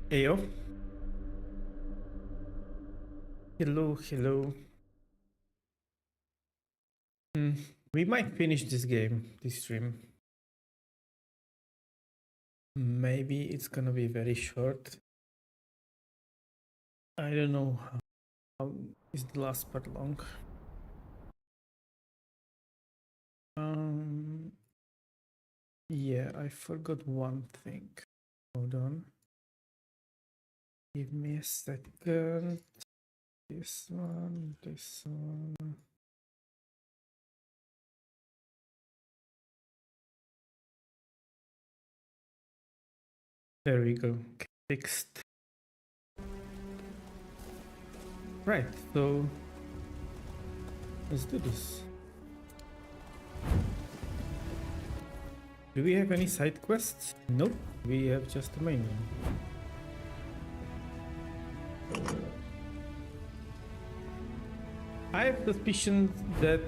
Heyo. Hello, hello. We might finish this game, this stream. Maybe it's gonna be very short. I don't know how is the last part long. Yeah, I forgot one thing. Hold on. Give me a second. This one, this one. There we go. Fixed. Right, so let's do this. Do we have any side quests? Nope, we have just the main one. I have suspicion that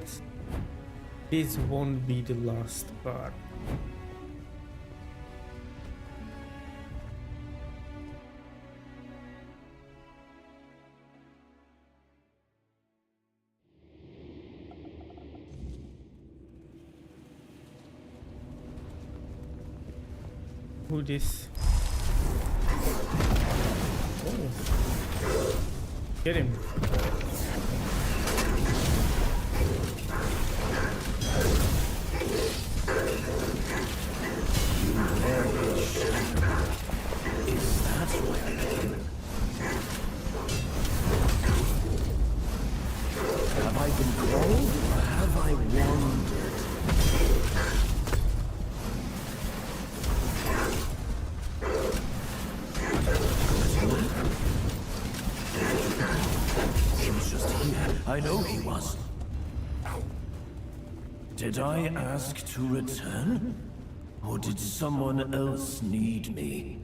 this won't be the last part. Who this? Oh. Get him. Is that where I came? Have I been called or have I wandered? He was just here. I know he was. Did I ask to return? Or did someone else need me?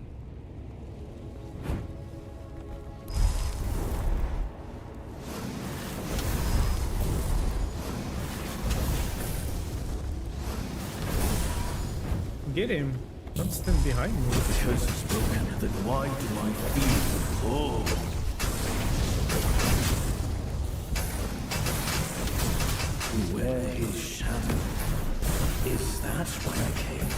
Get him. Don't stand behind me. The curse is broken, then why do I feel the pull? To wear his shadow. Is that why I came?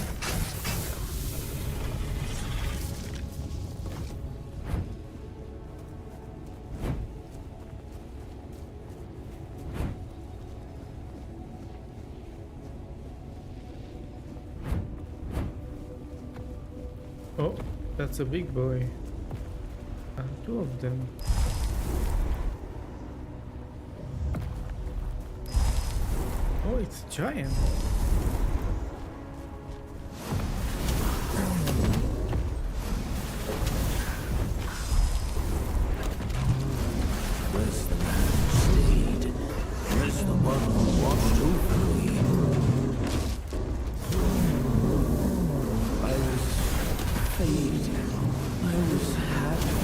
Oh, that's a big boy. Two of them. Oh, it's giant. Where's the man who stayed? Where's the one who watched over me? I was fading. I was happy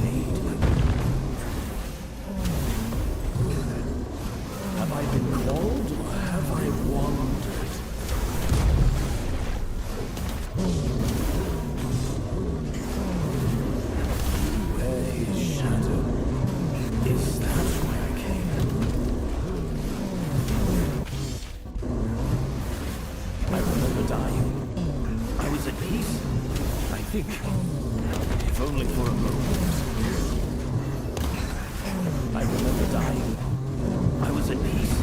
fading. Have I been called or have I wandered? Where his shadow? Is that why I came? I remember dying. I was at peace. I think, if only for a moment. I remember dying. I was at peace.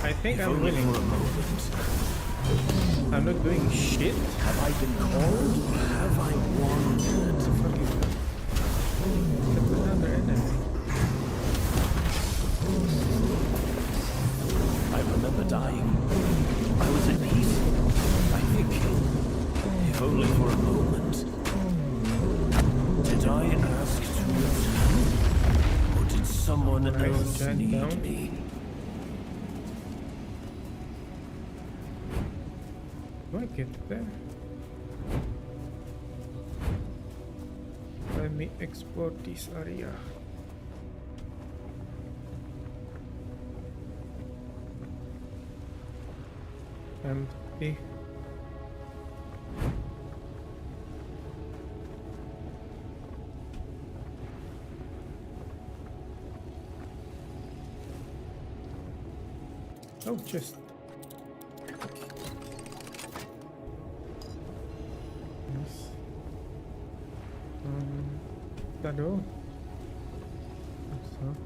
I think I'm only winning. for a moment. I'm not doing shit. Have I been called or have I wandered? What the fuck is that? That's another enemy. I remember dying. I was at peace. I think, if only for a moment. Did I ask to return? Or did someone else giant need down. me? Do I get there? Let me explore this area. Empty. Oh, chest. Yes. That all? So.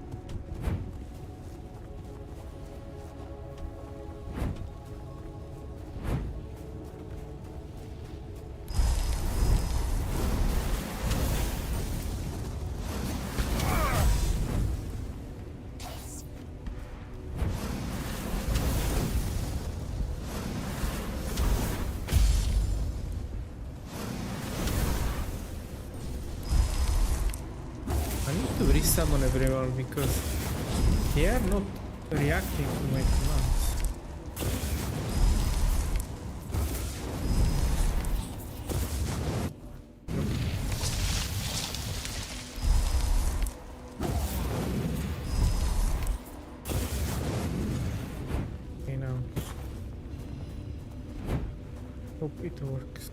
I need to resummon everyone because they are not reacting to my commands. Okay, now. Hope it works.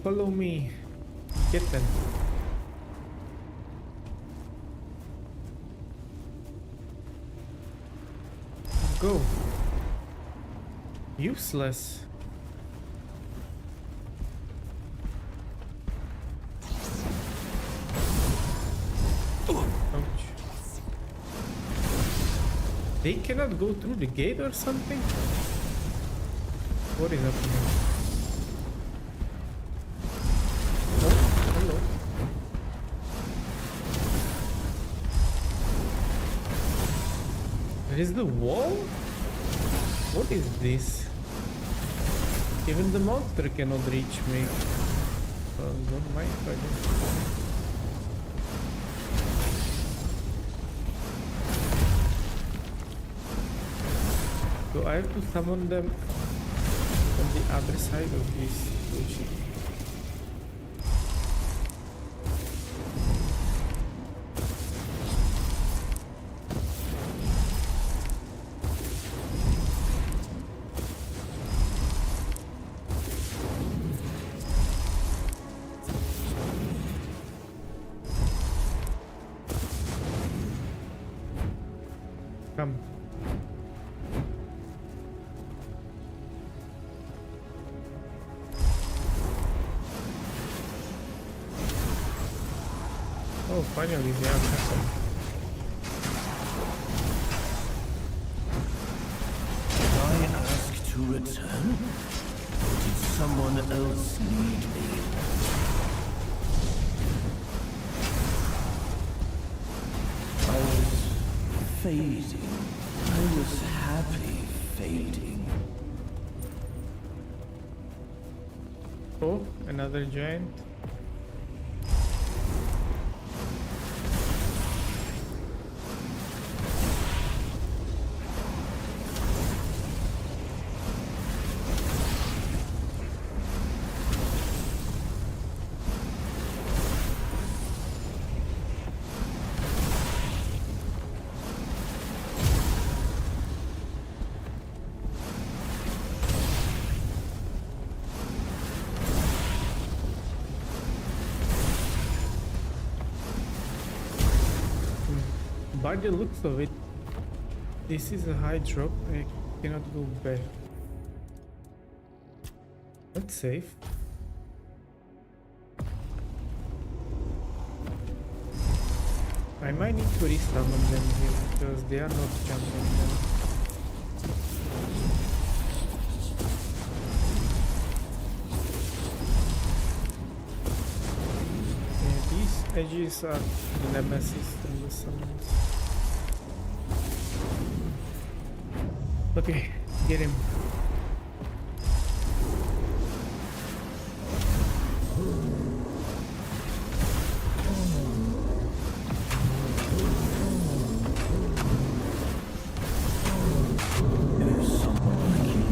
Follow me. Get them. Go. Useless. Ouch. They cannot go through the gate or something? What is happening? Hello. There is the wall? What is this? Even the monster cannot reach me. Don't mind if I do. So I have to summon them on the other side of this bullshit. Come. Oh, finally they are happened. Did I ask to return? Or did someone else need me? I was fading. I was happy fading. Oh, another giant. By the looks of it, this is a high drop. I cannot go back. That's safe. I might need to resummon them here because they are not jumping them. Yeah, these edges are nemesis from the summons. Okay, get him. There's someone like you.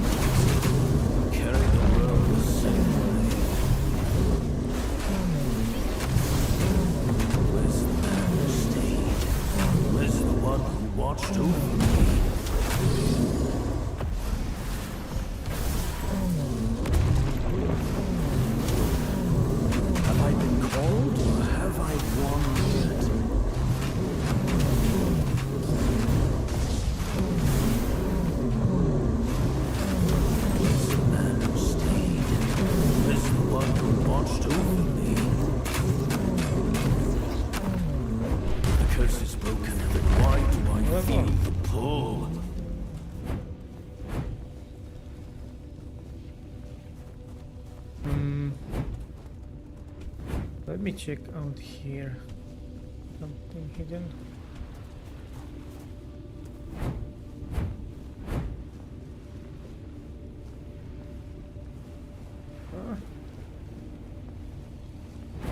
Carry the world the same way. Where's the man who stayed? Where's the one who watched over me? Let me check out here. Something hidden.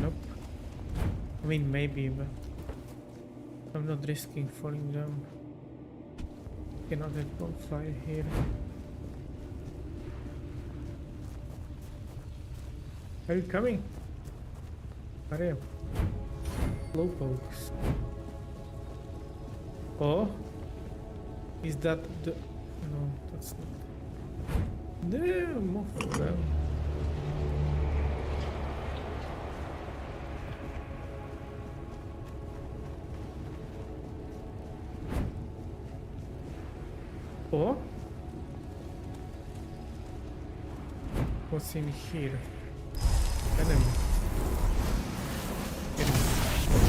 Nope. I mean, maybe, but I'm not risking falling down. Cannot have bonfire here. Are you coming? Hurry up. Slowpokes. Oh? Is that the... No, that's not... There, move well. Oh? What's in here? Enemy.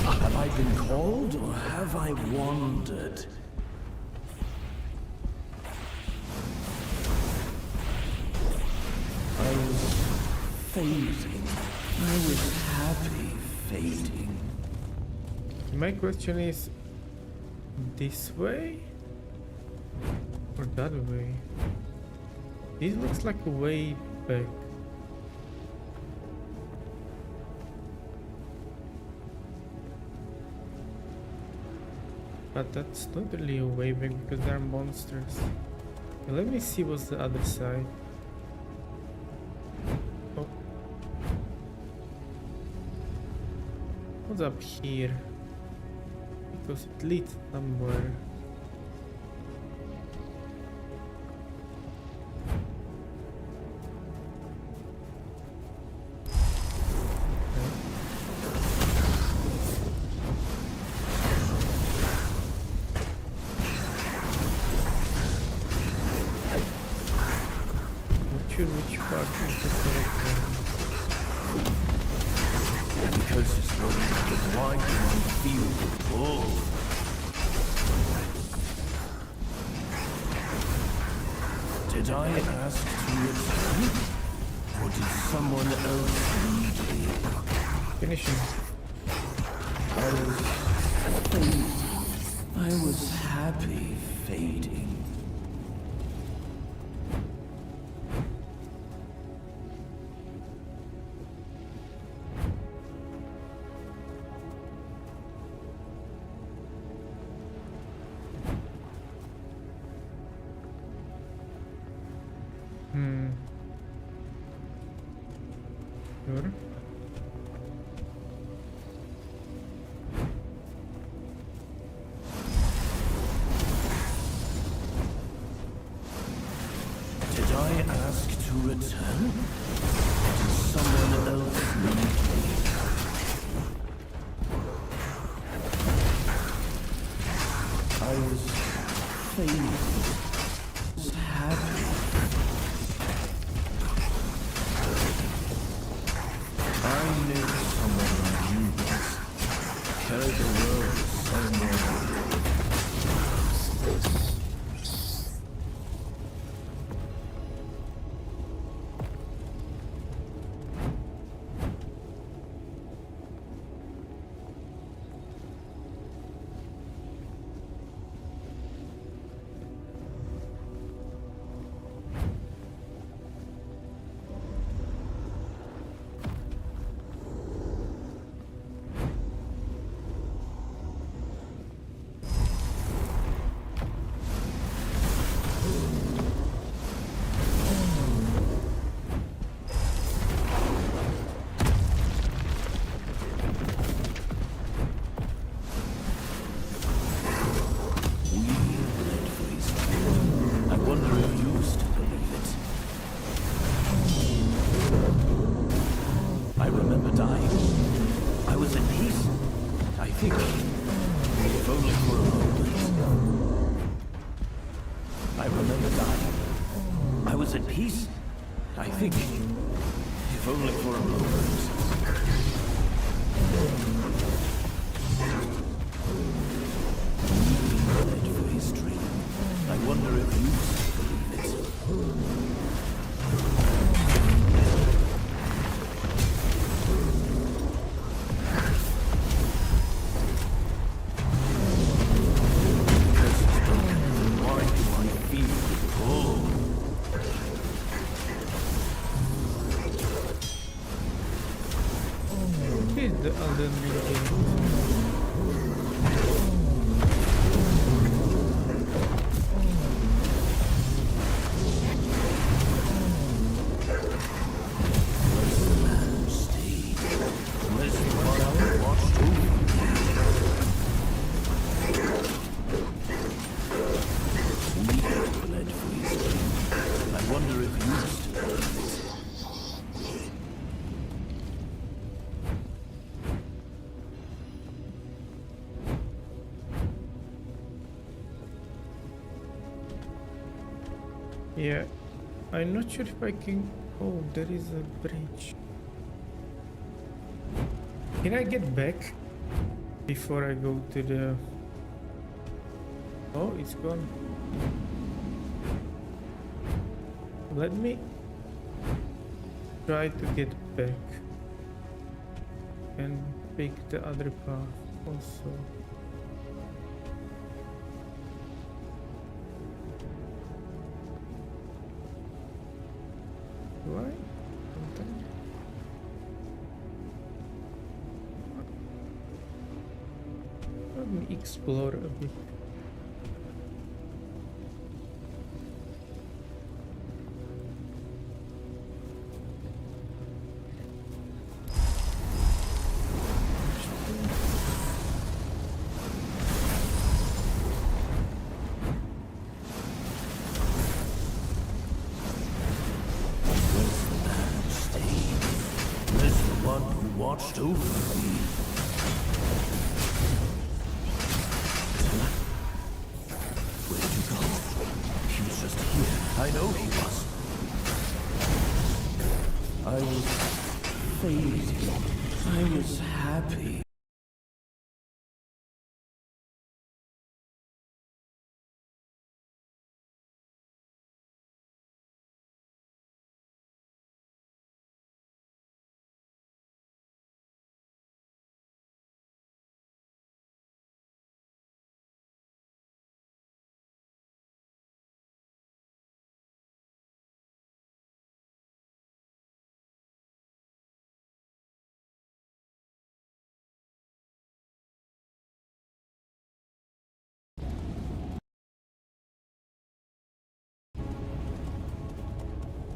Have I been called or have I wandered? I was fading. I was happy fading. My question is, this way or that way? This looks like a way back. But that's not really a way back because there are monsters. Let me see what's the other side. Oh. What's up here? Because it leads somewhere. Which part is the correct one? Because this road is wide and feel the pull. Did I ask to return? Or did someone else lead me? Finish him. I was happy fading. Sure. Did I ask to return? Did someone else lead me? I was fading. Was happy. I knew someone knew this. Carried the world somewhere. If only for a moment. Meant for history. I wonder if you believe it. Elden Ring games. I wonder if you Yeah, I'm not sure if I can. Oh, there is a bridge. Can I get back before I go to the... Oh, it's gone. Let me try to get back and pick the other path also. Why? Let me explore a bit. watched over me. Where did you go? He was just here. I know he was. I was fading. I was happy.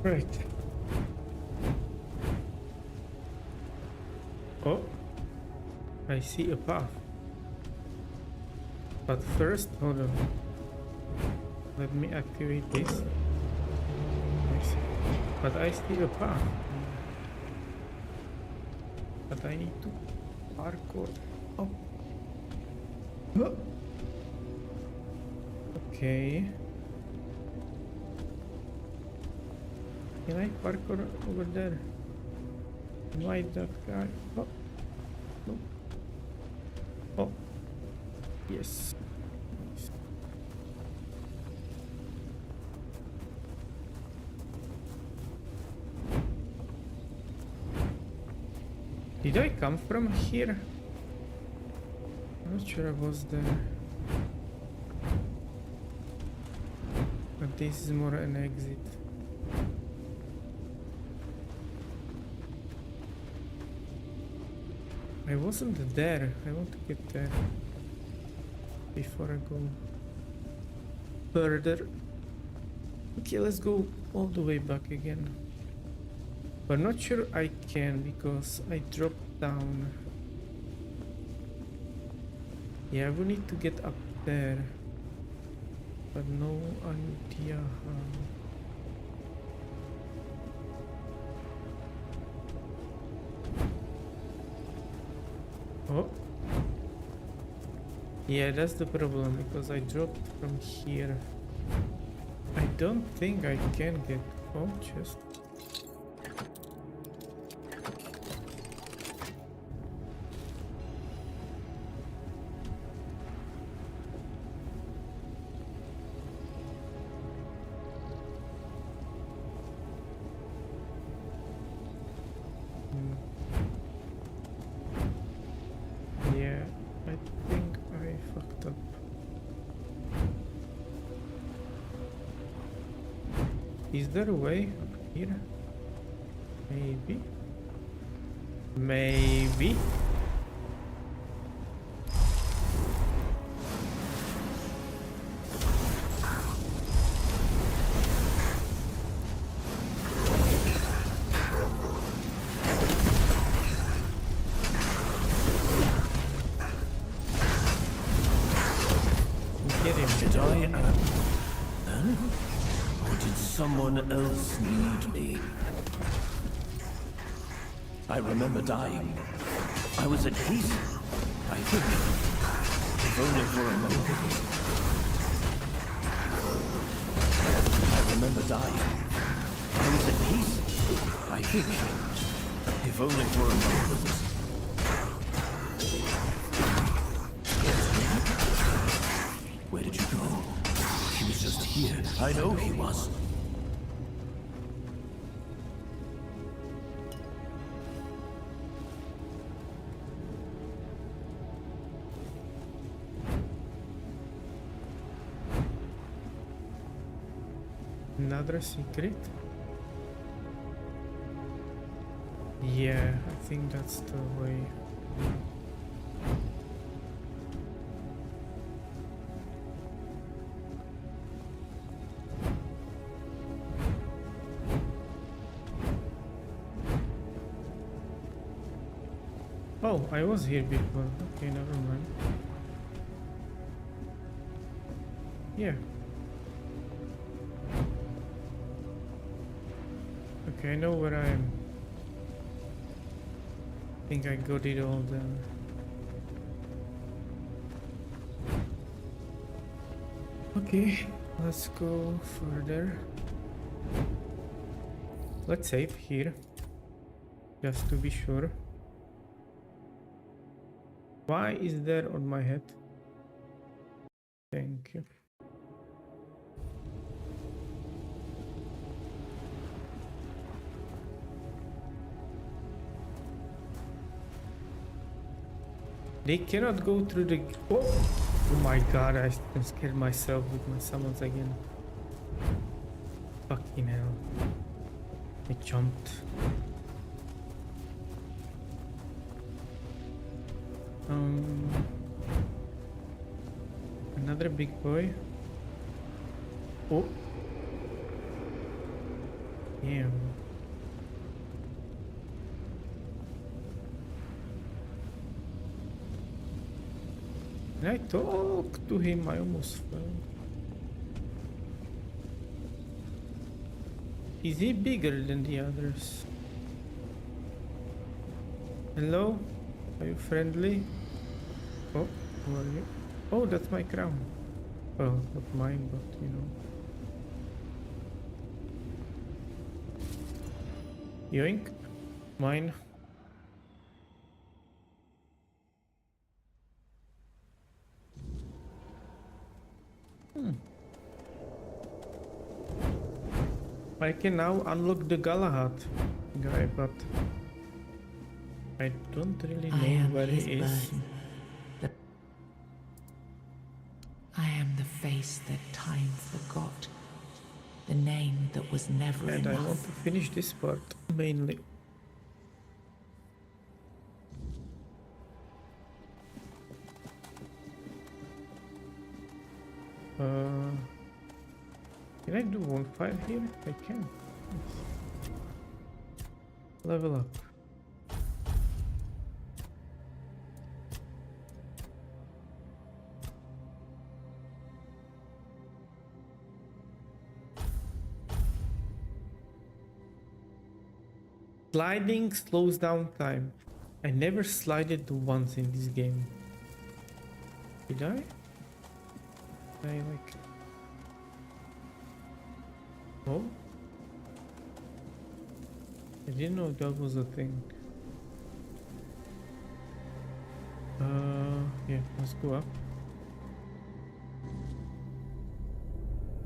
Right. Oh, I see a path. But first, hold on. Let me activate this. Nice. But I see a path. But I need to parkour. Oh. Oh. Okay. Can I parkour over there? Why that guy? Oh. No. Oh. Yes. Did I come from here? I'm not sure I was there. But this is more an exit. I wasn't there. I want to get there before I go further. Okay, let's go all the way back again. But not sure I can because I dropped down. Yeah, we need to get up there. But no idea how. Oh. Yeah, that's the problem because I dropped from here. I don't think I can get... Oh, just... Yeah, I think I fucked up. Is there a way up here? Maybe. Maybe. did someone else need me? I remember dying. I was at peace, I think, if only for a moment. I remember dying. I was at peace, I think, if only for a moment. Where did you go? He was just here. I know he was. Another secret? Yeah, I think that's the way. Oh, I was here before. Okay, never mind. Yeah. Okay, I know where I am. I think I got it all done. Okay, let's go further. Let's save here, just to be sure. Why is there on my head? Thank you. They cannot go through the... Oh my god, I scared myself with my summons again. Fucking hell. I jumped. Another big boy. Oh. Damn. Can I talk to him? I almost fell. Is he bigger than the others? Hello? Are you friendly? Oh, who are you? Oh, that's my crown. Oh, not mine, but you know. Yoink. Mine. I can now unlock the Galahad guy, but I don't really know where he is. I am the face that time forgot, the name that was never And I enough. want to finish this part mainly. Can I do bonfire here? I can. Nice. Level up. Sliding slows down time. I never slided once in this game. Did I? I like... Oh? I didn't know that was a thing. Yeah, let's go up.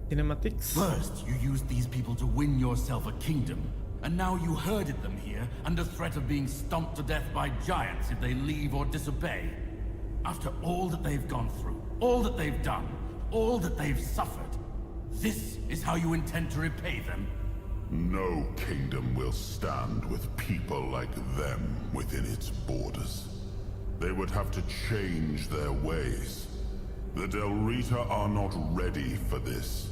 Cinematics? First, you used these people to win yourself a kingdom, and now you herded them here under threat of being stomped to death by giants if they leave or disobey. After all that they've gone through, all that they've done, all that they've suffered, this is how you intend to repay them? No kingdom will stand with people like them within its borders. They would have to change their ways. The Del Rita are not ready for this.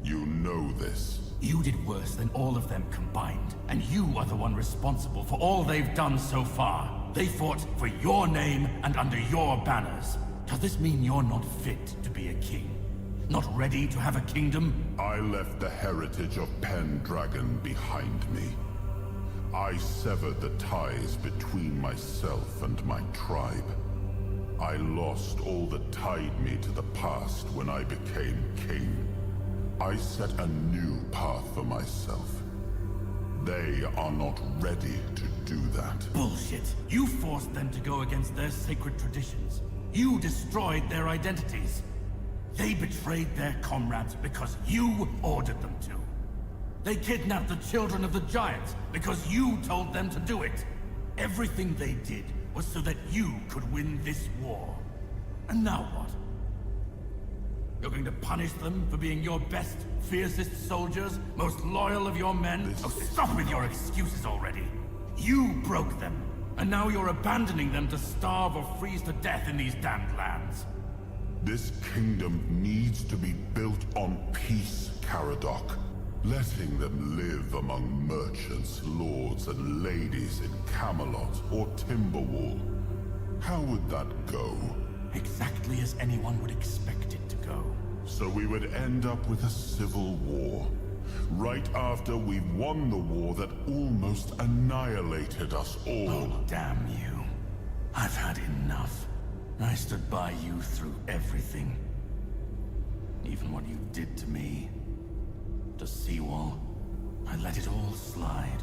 You know this. You did worse than all of them combined, and you are the one responsible for all they've done so far. They fought for your name and under your banners. Does this mean you're not fit to be a king? Not ready to have a kingdom? I left the heritage of Pendragon behind me. I severed the ties between myself and my tribe. I lost all that tied me to the past when I became king. I set a new path for myself. They are not ready to do that. Bullshit. You forced them to go against their sacred traditions. You destroyed their identities. They betrayed their comrades because you ordered them to. They kidnapped the children of the giants because you told them to do it. Everything they did was so that you could win this war. And now what? You're going to punish them for being your best, fiercest soldiers, most loyal of your men? Oh, stop with your excuses already. You broke them, and now you're abandoning them to starve or freeze to death in these damned lands. This kingdom needs to be built on peace, Caradoc. Letting them live among merchants, lords, and ladies in Camelot or Timberwall. How would that go? Exactly as anyone would expect it to go. So we would end up with a civil war. Right after we've won the war that almost annihilated us all. Oh, damn you. I've had enough. I stood by you through everything. Even what you did to me. To Seawall. I let it all slide.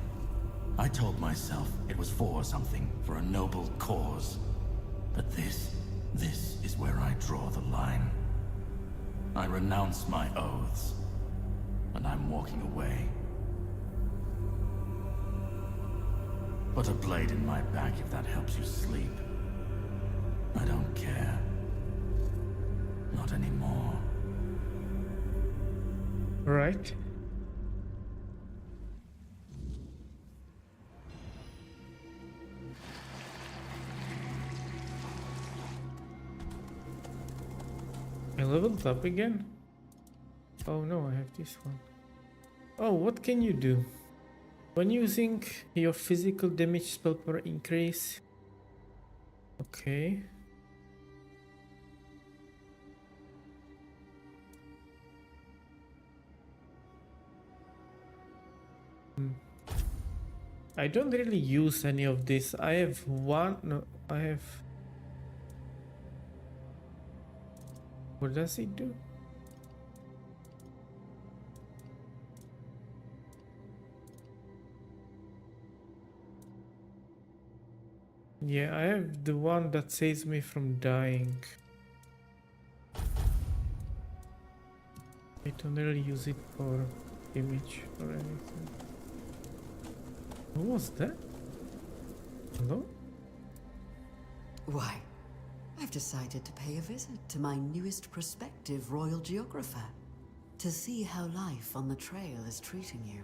I told myself it was for something, for a noble cause. But this is where I draw the line. I renounce my oaths, and I'm walking away. Put a blade in my back if that helps you sleep. I don't care. Not anymore. Right. I leveled up again? Oh no, I have this one. Oh, what can you do? When using your physical damage spell power increase. Okay. I don't really use any of this. I have one. No, I have. What does it do? Yeah, I have the one that saves me from dying. I don't really use it for damage or anything. What was that? Hello? Why, I've decided to pay a visit to my newest prospective royal geographer to see how life on the trail is treating you.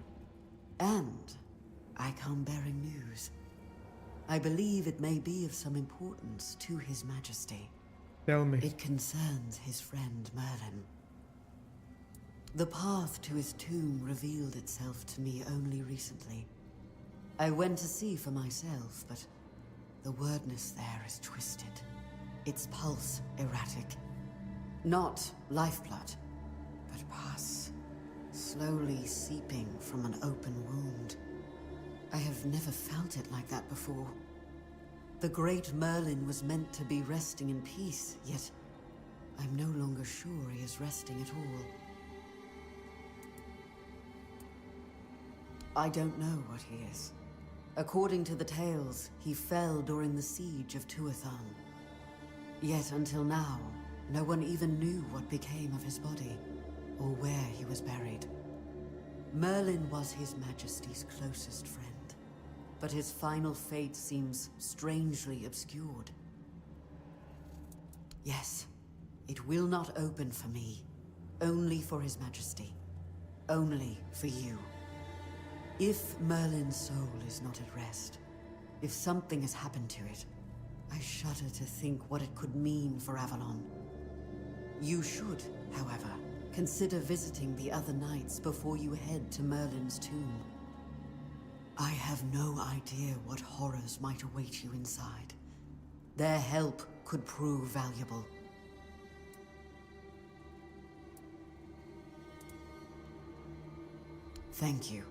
And I come bearing news. I believe it may be of some importance to His Majesty. Tell me. It concerns his friend Merlin. The path to his tomb revealed itself to me only recently. I went to see for myself, but the wordness there is twisted. Its pulse erratic. Not lifeblood, but pus, slowly seeping from an open wound. I have never felt it like that before. The great Merlin was meant to be resting in peace, yet I'm no longer sure he is resting at all. I don't know what he is. According to the tales, he fell during the siege of Tuathan. Yet until now, no one even knew what became of his body, or where he was buried. Merlin was His Majesty's closest friend, but his final fate seems strangely obscured. Yes, it will not open for me, only for His Majesty, only for you. If Merlin's soul is not at rest, if something has happened to it, I shudder to think what it could mean for Avalon. You should, however, consider visiting the other knights before you head to Merlin's tomb. I have no idea what horrors might await you inside. Their help could prove valuable. Thank you.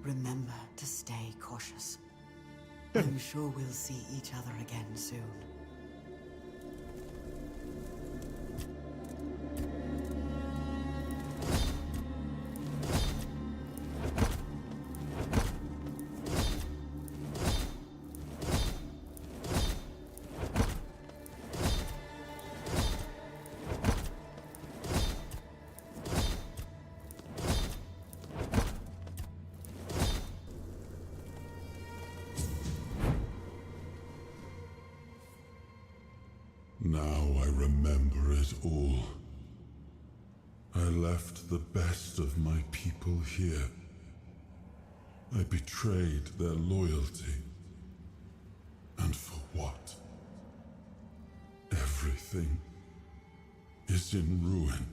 Remember to stay cautious. I'm sure we'll see each other again soon. Now I remember it all. I left the best of my people here. I betrayed their loyalty. And for what? Everything is in ruin.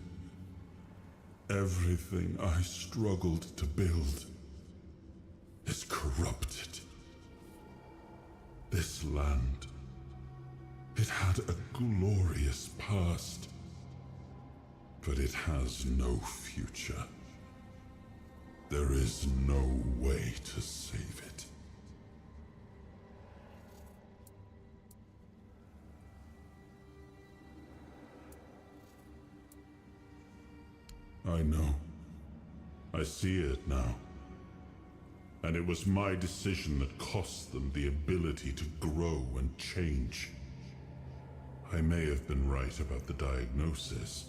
Everything I struggled to build is corrupted. This land, it had a glorious past, but it has no future. There is no way to save it. I know. I see it now. And it was my decision that cost them the ability to grow and change. I may have been right about the diagnosis.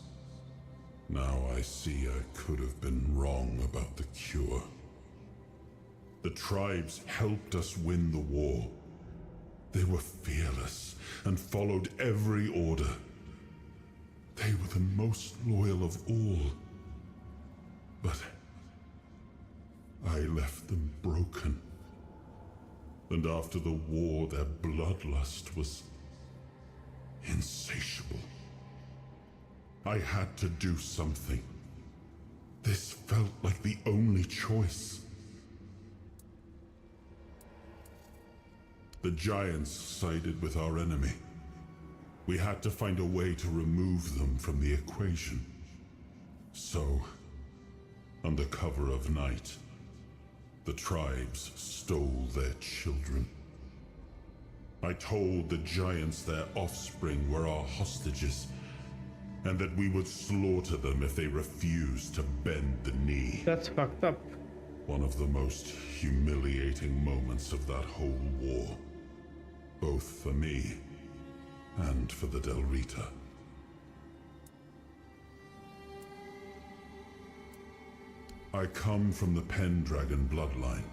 Now I see I could have been wrong about the cure. The tribes helped us win the war. They were fearless and followed every order. They were the most loyal of all. But I left them broken. And after the war, their bloodlust was insatiable. I had to do something. This felt like the only choice. The giants sided with our enemy. We had to find a way to remove them from the equation. So, under cover of night, the tribes stole their children. I told the giants their offspring were our hostages, and that we would slaughter them if they refused to bend the knee. That's fucked up. One of the most humiliating moments of that whole war, both for me and for the Del Rita. I come from the Pendragon bloodline,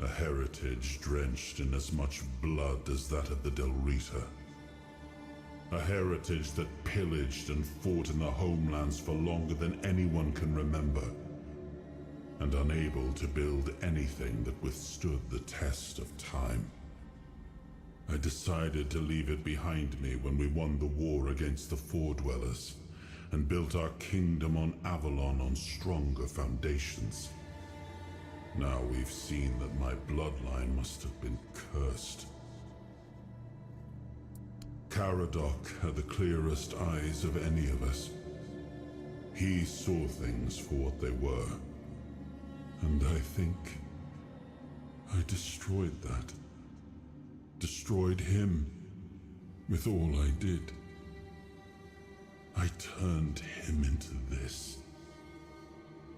a heritage drenched in as much blood as that of the Del Rita. A heritage that pillaged and fought in the homelands for longer than anyone can remember, and unable to build anything that withstood the test of time. I decided to leave it behind me when we won the war against the Four Dwellers, and built our kingdom on Avalon on stronger foundations. Now we've seen that my bloodline must have been cursed. Caradoc had the clearest eyes of any of us. He saw things for what they were. And I think I destroyed that. Destroyed him with all I did. I turned him into this.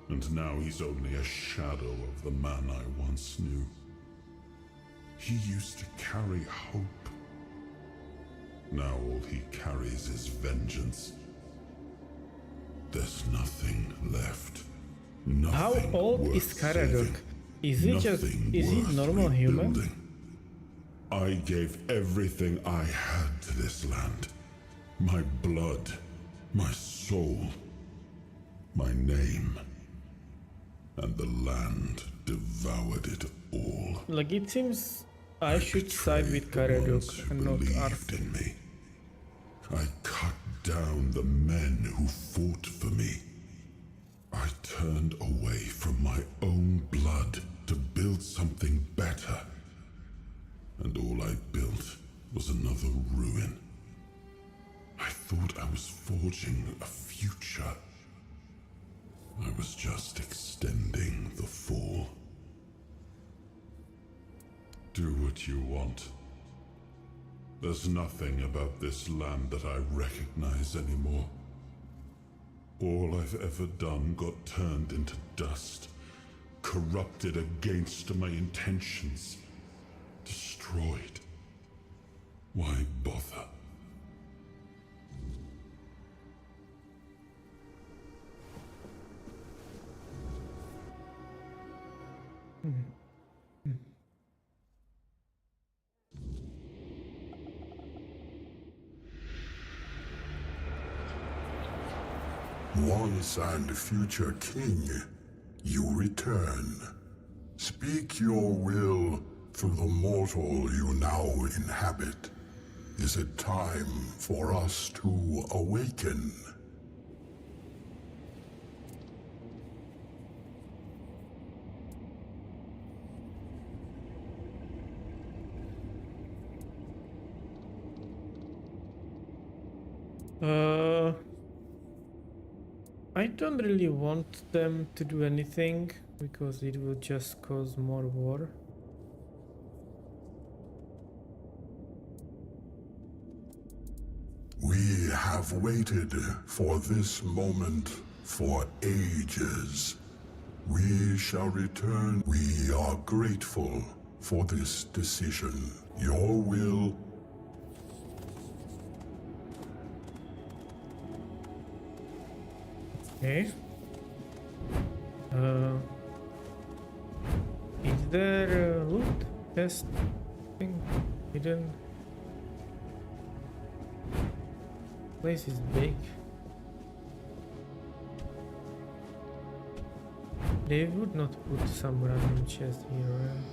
And now he's only a shadow of the man I once knew. He used to carry hope. Now all he carries is vengeance. There's nothing left. How Nothing old worth is Caradoc? saving. Is he Nothing worth normal human? rebuilding. I gave everything I had to this land. My blood, my soul, my name. And the land devoured it all. Like, it seems I should side with betrayed the Caradoc ones who and not believed Arthur. in me. I cut down the men who fought for me. I turned away from my own blood to build something better. And all I built was another ruin. I thought I was forging a future. I was just extending Do what you want. There's nothing about this land that I recognize anymore. All I've ever done got turned into dust, corrupted against my intentions, destroyed. Why bother? Once and future king, you return. Speak your will through the mortal you now inhabit. Is it time for us to awaken? I don't really want them to do anything because it will just cause more war. We have waited for this moment for ages. We shall return. We are grateful for this decision. Your will. Okay. Is there a loot test thing hidden? Place is big. They would not put some random chest here, right?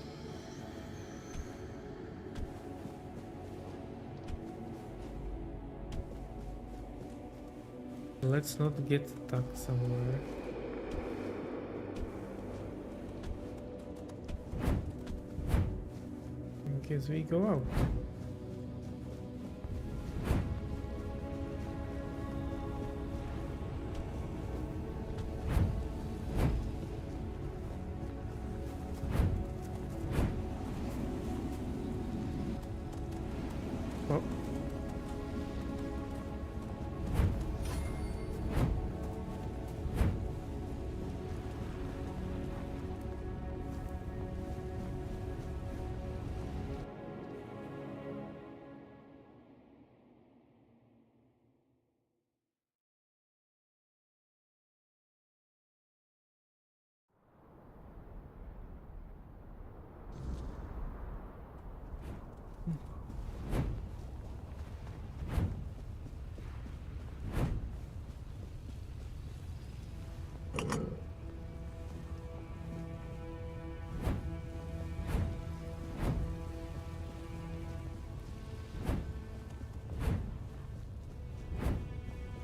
Let's not get stuck somewhere. In case we go out. Oh.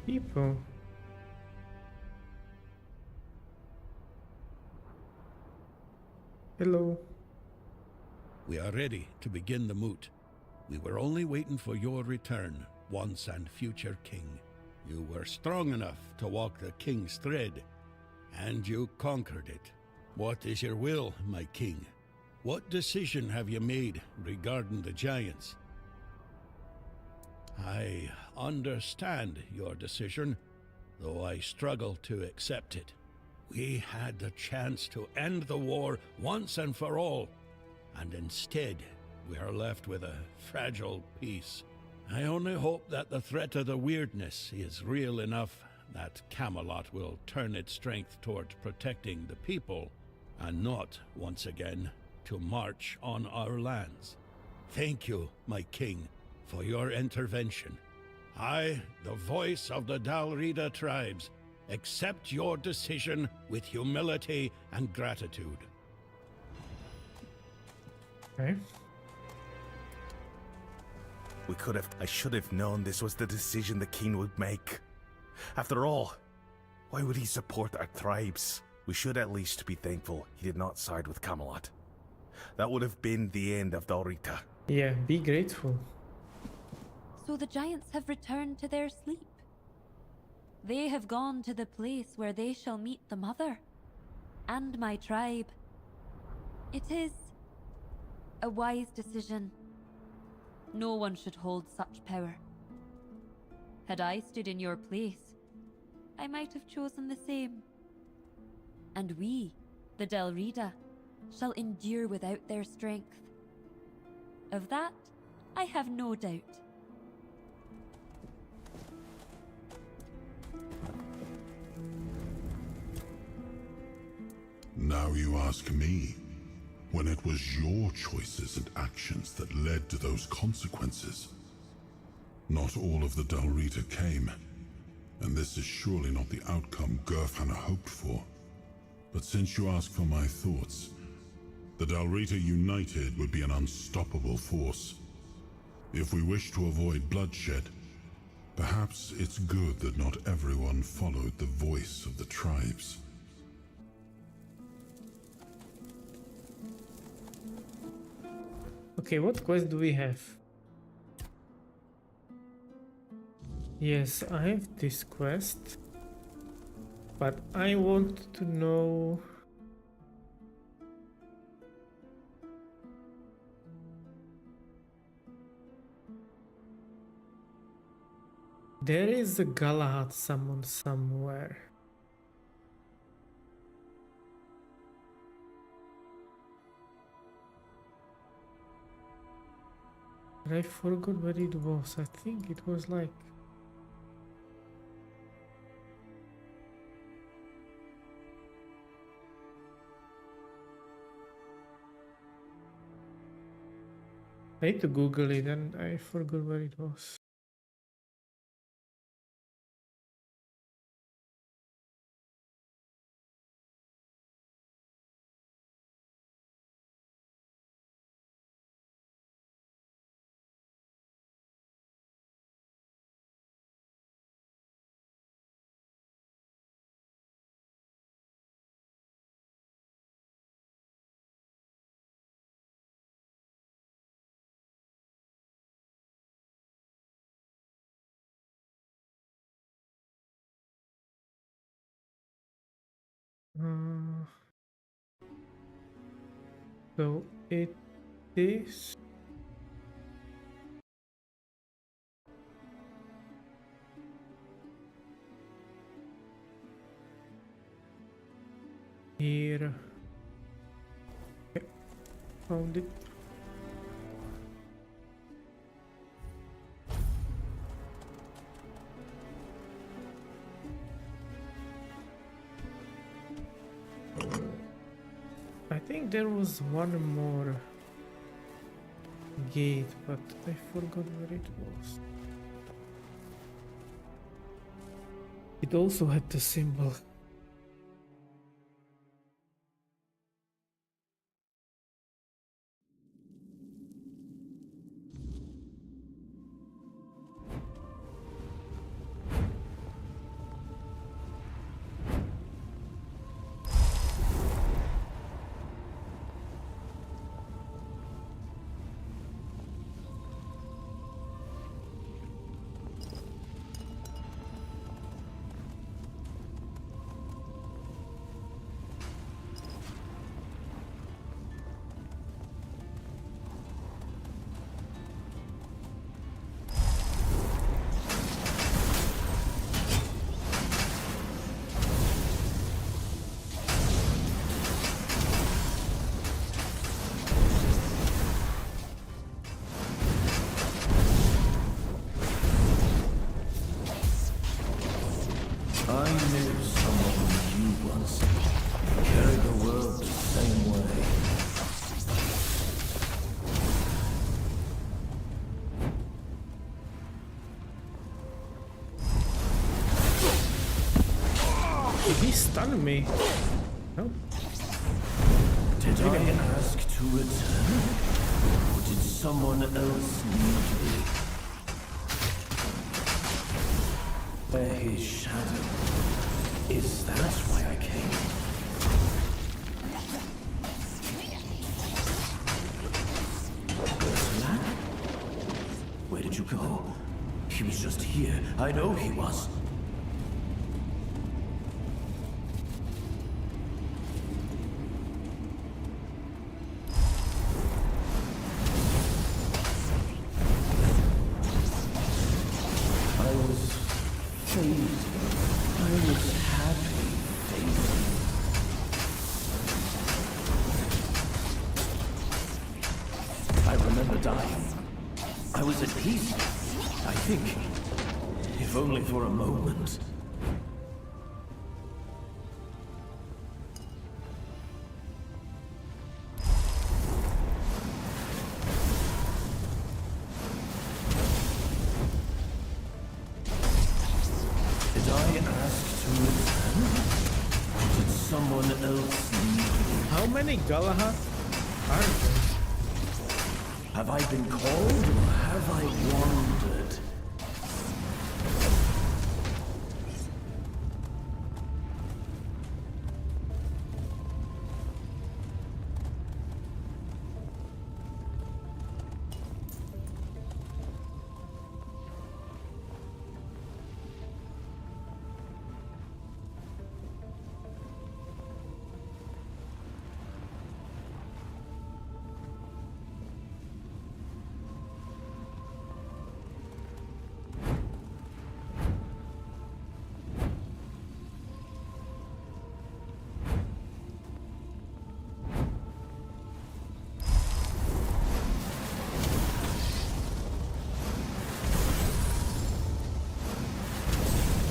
People. Hello. We are ready to begin the moot. We were only waiting for your return, once and future king. You were strong enough to walk the king's thread, and you conquered it. What is your will, my king? What decision have you made regarding the giants? I understand your decision, though I struggle to accept it. We had the chance to end the war once and for all, and instead we are left with a fragile peace. I only hope that the threat of the weirdness is real enough that Camelot will turn its strength towards protecting the people, and not, once again, to march on our lands. Thank you, my king, for your intervention. I, the voice of the Dalrida tribes, accept your decision with humility and gratitude. Okay. I should have known this was the decision the king would make. After all, why would he support our tribes? We should at least be thankful he did not side with Camelot. That would have been the end of Dalrita. Yeah, be grateful. So the giants have returned to their sleep. They have gone to the place where they shall meet the mother and my tribe. It is A wise decision. No one should hold such power. Had I stood in your place, I might have chosen the same. And we, the Del Rita, shall endure without their strength. Of that, I have no doubt. Now you ask me, when it was your choices and actions that led to those consequences. Not all of the Del Rita came, and this is surely not the outcome Gurfhanna hoped for. But since you ask for my thoughts, the Del Rita united would be an unstoppable force. If we wish to avoid bloodshed, perhaps it's good that not everyone followed the voice of the tribes. Okay, what quest do we have? Yes, I have this quest, but I want to know there is a Galahad summon somewhere. But I forgot what it was. I think it was like I need to Google it and I forgot what it was. So it is here. Okay, found it. I think there was one more gate, but I forgot where it was. It also had the symbol. I knew someone like you once. Carried the world the same way. Did he stun me? No. Did I ask to return? Or did someone else need me? Bear his shadow. Is that why I came? Lad? Where did you go? He was just here. I know he was. remember dying. I was at peace, I think, if only for a moment. Did I ask to return? Or did someone else leave me? How many Galahad are there? Have I been called, or have I wandered?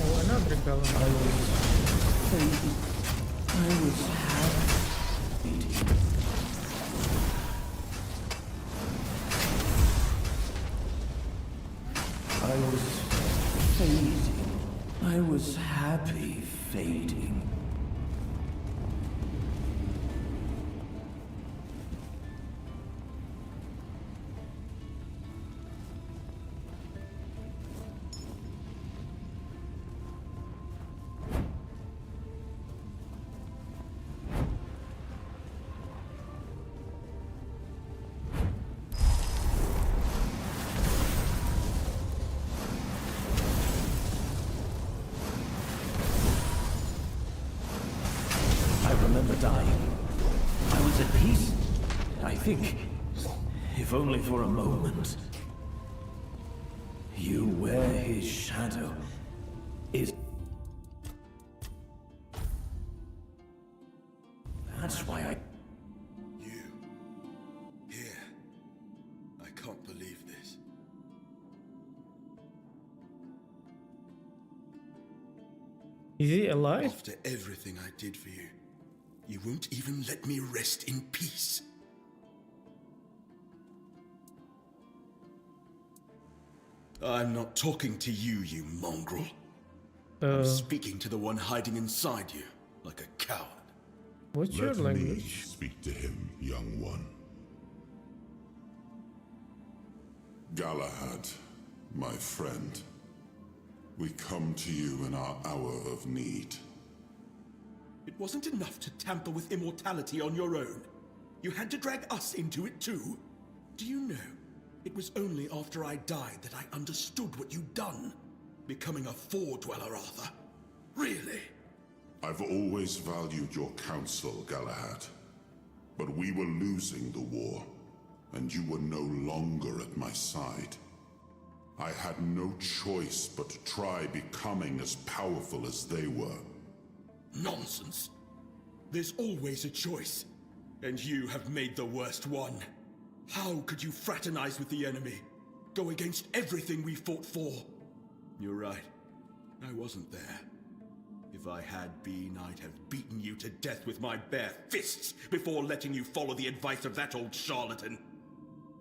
Oh, another Galahad. I was happy. I was fading. I was happy fading. I remember dying. I was at peace, I think, if only for a moment. You wear his shadow. Is that's why I... You. Here. I can't believe this. Is he alive? After everything I did for you, you won't even let me rest in peace. I'm not talking to you, you mongrel. I'm speaking to the one hiding inside you, like a coward. What's your Let me language? speak to him, young one. Galahad, my friend. We come to you in our hour of need. It wasn't enough to tamper with immortality on your own. You had to drag us into it too. Do you know, it was only after I died that I understood what you'd done. Becoming a Four-Dweller, Arthur. Really? I've always valued your counsel, Galahad. But we were losing the war, and you were no longer at my side. I had no choice but to try becoming as powerful as they were. Nonsense. There's always a choice. And you have made the worst one. How could you fraternize with the enemy? Go against everything we fought for? You're right. I wasn't there. If I had been, I'd have beaten you to death with my bare fists before letting you follow the advice of that old charlatan.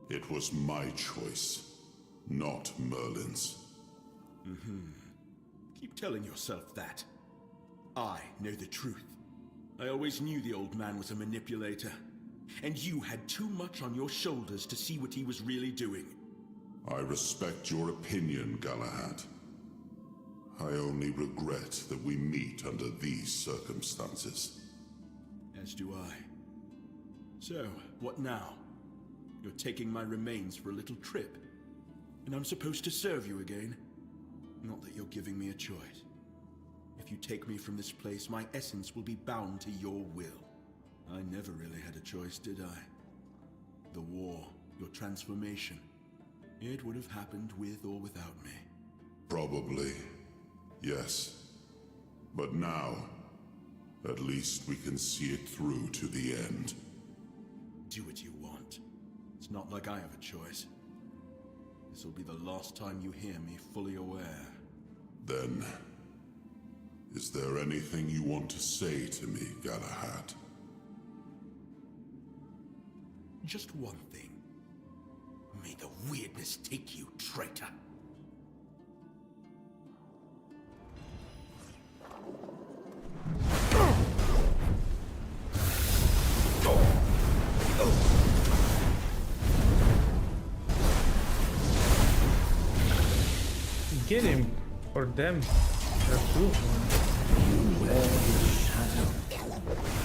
It was my choice, not Merlin's. Keep telling yourself that. I know the truth. I always knew the old man was a manipulator. And you had too much on your shoulders to see what he was really doing. I respect your opinion, Galahad. I only regret that we meet under these circumstances. As do I. So, what now? You're taking my remains for a little trip. And I'm supposed to serve you again? Not that you're giving me a choice. If you take me from this place, my essence will be bound to your will. I never really had a choice, did I? The war, your transformation. It would have happened with or without me. Probably, yes. But now, at least we can see it through to the end. Do what you want. It's not like I have a choice. This will be the last time you hear me fully aware. Then, is there anything you want to say to me, Galahad? Just one thing. May the weirdness take you, traitor. Get him, or them. There are two of them. You wear his shadow.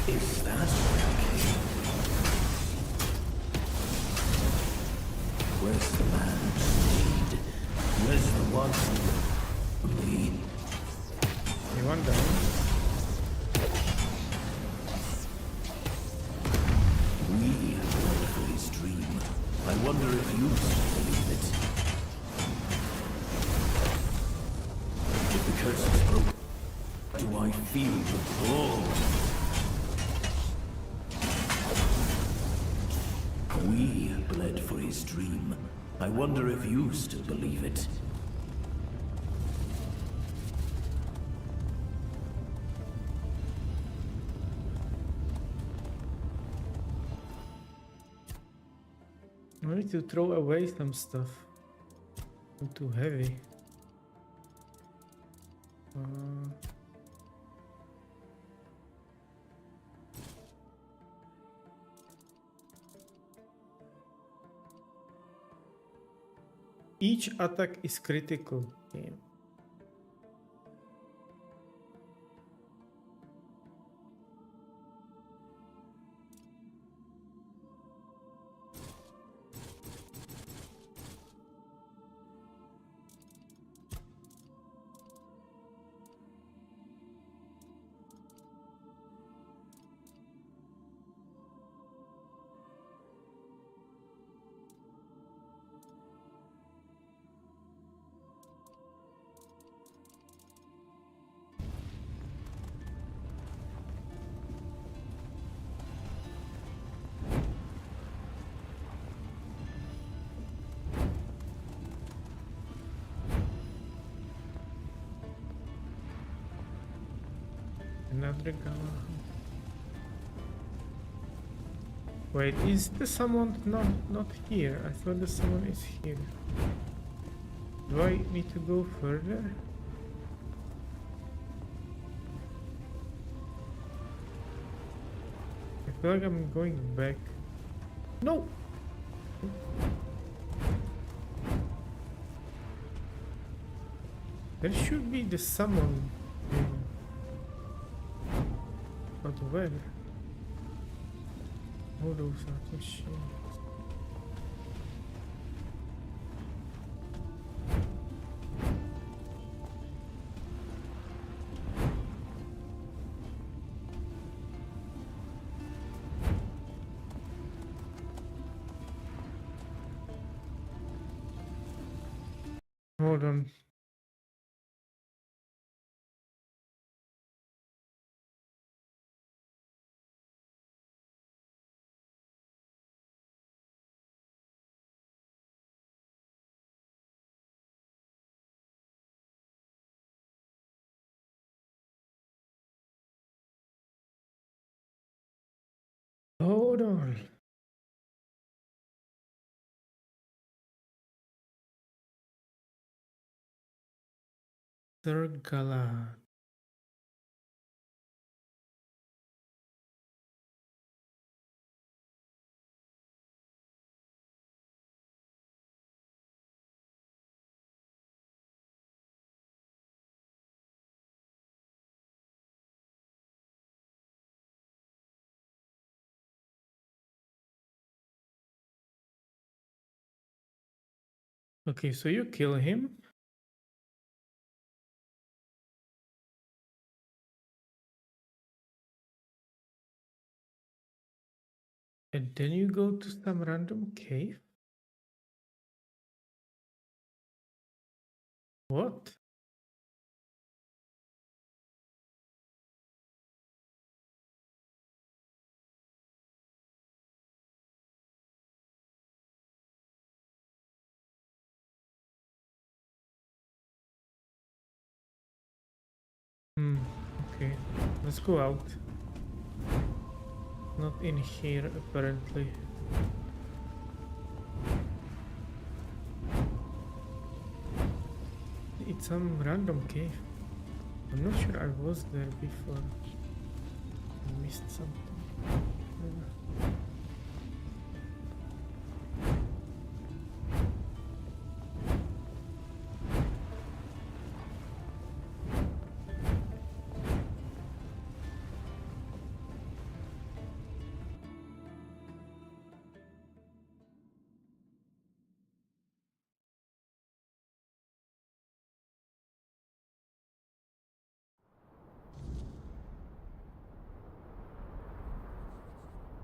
Is that okay? Where's the man who need? Where's the one who bleed? You want down? We went for his dream. I wonder if you believe it. If the curse is broken, do I feel the pull? We bled for his dream. I wonder if you still believe it. I need to throw away some stuff. I'm too heavy. Each attack is critical. Damn. Another Galahad. Wait, is the someone not here? I thought the someone is here. Do I need to go further? I feel like I'm going back. No! There should be the someone here. But where? Oh, those are machines. Hold on. Hold on. Third Galahad. Okay, so you kill him. And then you go to some random cave. What? Okay, let's go out. Not in here, apparently. It's some random cave. I'm not sure I was there before. I missed something.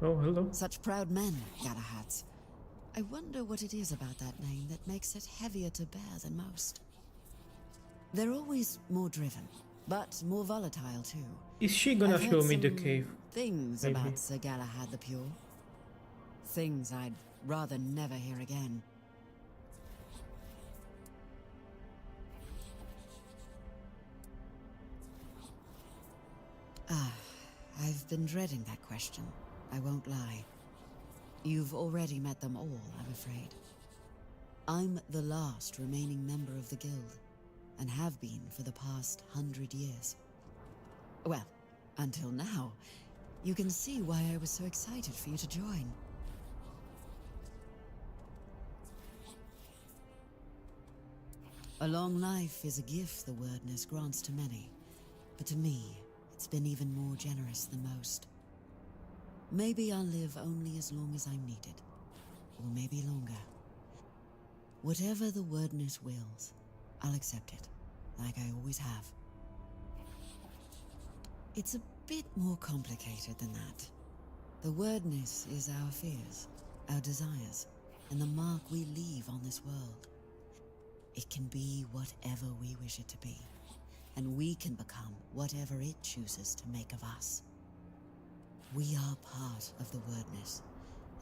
Oh, hello. Such proud men, Galahads. I wonder what it is about that name that makes it heavier to bear than most. They're always more driven, but more volatile too. Is she gonna I've show heard me the some cave? Things Maybe. about Sir Galahad the Pure. Things I'd rather never hear again. I've been dreading that question. I won't lie. You've already met them all, I'm afraid. I'm the last remaining member of the guild, and have been for the past 100 years. Well, until now. You can see why I was so excited for you to join. A long life is a gift the wordness grants to many, but to me, it's been even more generous than most. Maybe I'll live only as long as I'm needed, or maybe longer. Whatever the wordness wills, I'll accept it, like I always have. It's a bit more complicated than that. The wordness is our fears, our desires, and the mark we leave on this world. It can be whatever we wish it to be, and we can become whatever it chooses to make of us. We are part of the wordness,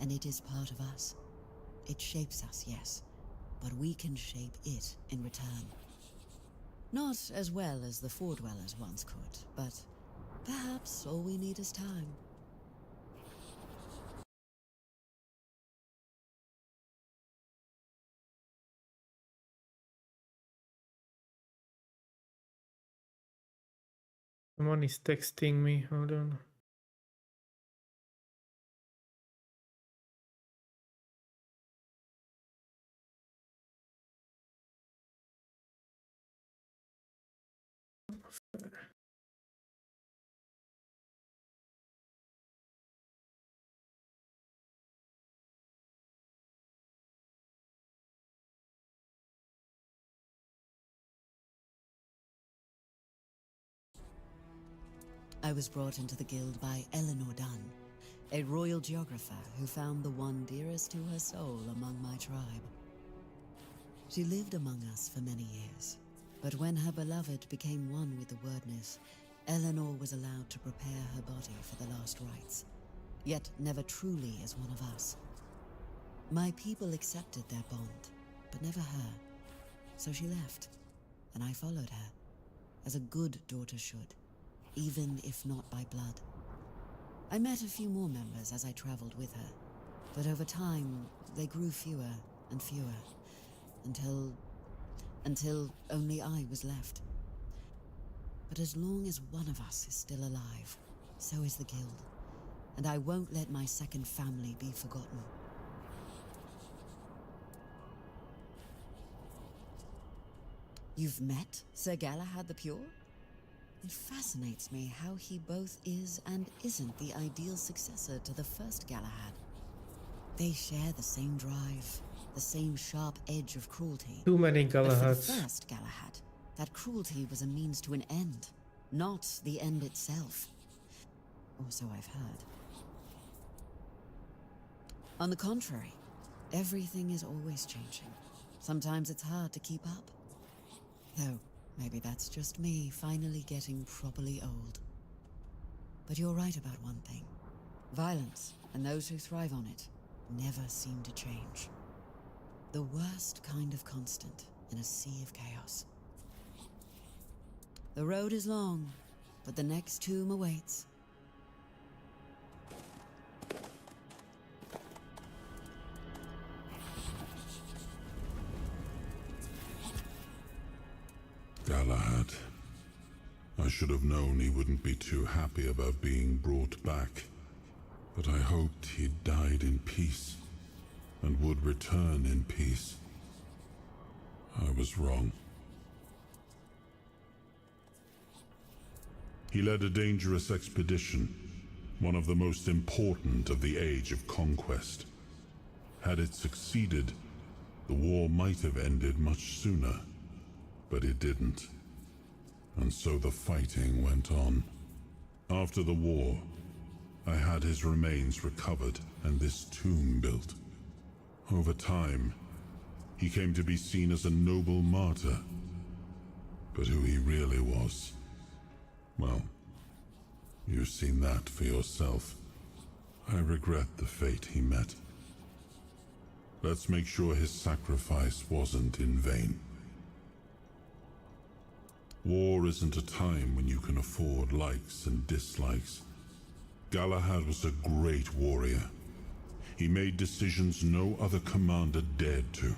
and it is part of us. It shapes us, yes, but we can shape it in return. Not as well as the Foredwellers once could, but perhaps all we need is time. Someone is texting me. Hold on. I was brought into the guild by Eleanor Dunn, a royal geographer who found the one dearest to her soul among my tribe. She lived among us for many years, but when her beloved became one with the wordness, Eleanor was allowed to prepare her body for the last rites, yet never truly as one of us. My people accepted their bond, but never her, so she left, and I followed her, as a good daughter should, even if not by blood. I met a few more members as I traveled with her, but over time, they grew fewer and fewer, until only I was left. But as long as one of us is still alive, so is the guild, and I won't let my second family be forgotten. You've met Sir Galahad the Pure? It fascinates me how he both is and isn't the ideal successor to the first Galahad. They share the same drive, the same sharp edge of cruelty. Too many But for the Galahads. first Galahad, that cruelty was a means to an end, not the end itself. Or so I've heard. On the contrary, everything is always changing. Sometimes it's hard to keep up. Though, maybe that's just me finally getting properly old. But you're right about one thing. Violence, and those who thrive on it, never seem to change. The worst kind of constant in a sea of chaos. The road is long, but the next tomb awaits. Galahad. I should have known he wouldn't be too happy about being brought back. But I hoped he'd died in peace, and would return in peace. I was wrong. He led a dangerous expedition, one of the most important of the Age of Conquest. Had it succeeded, the war might have ended much sooner, but it didn't. And so the fighting went on. After the war, I had his remains recovered and this tomb built. Over time, he came to be seen as a noble martyr. But who he really was, well, you've seen that for yourself. I regret the fate he met. Let's make sure his sacrifice wasn't in vain. War isn't a time when you can afford likes and dislikes. Galahad was a great warrior. He made decisions no other commander dared to.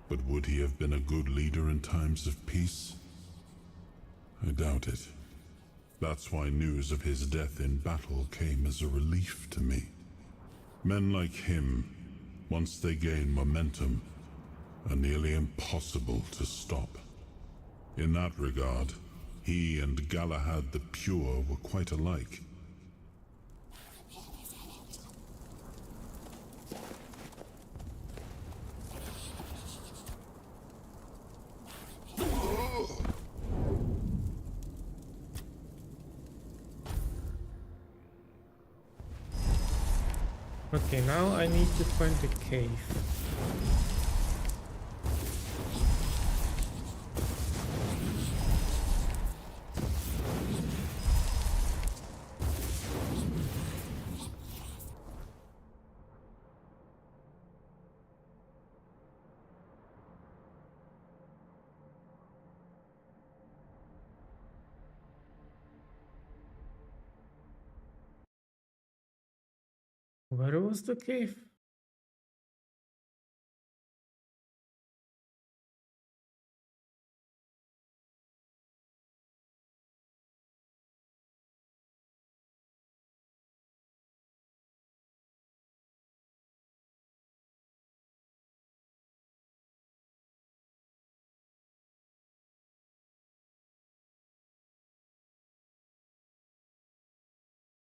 But would he have been a good leader in times of peace? I doubt it. That's why news of his death in battle came as a relief to me. Men like him, once they gain momentum, are nearly impossible to stop. In that regard, he and Galahad the Pure were quite alike. Okay, now I need to find the cave. Where was the cave?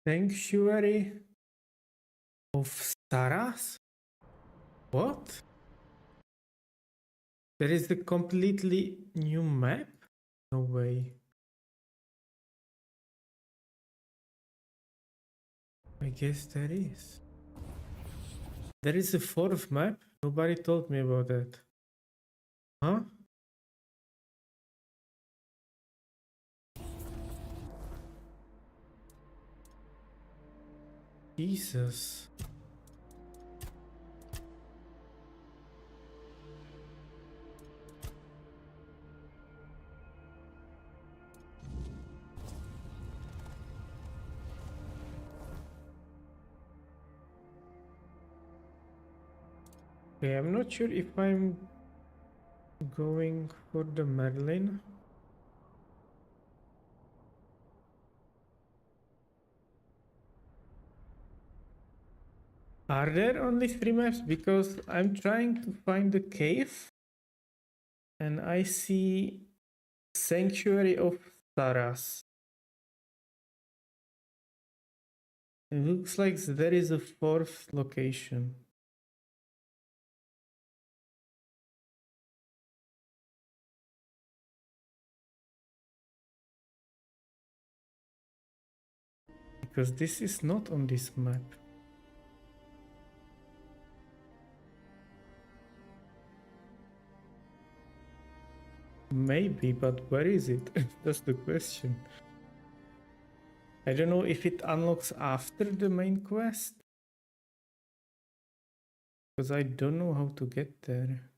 Sanctuary of Saras? What? There is a completely new map? No way. I guess there is. There is a fourth map? Nobody told me about that. Huh? Jesus. Okay, I'm not sure if I'm going for the Merlin. Are there only 3 maps? Because I'm trying to find the cave and I see Sanctuary of Saras. It looks like there is a 4th location. Because this is not on this map. Maybe, but where is it? That's the question. I don't know if it unlocks after the main quest. Because I don't know how to get there.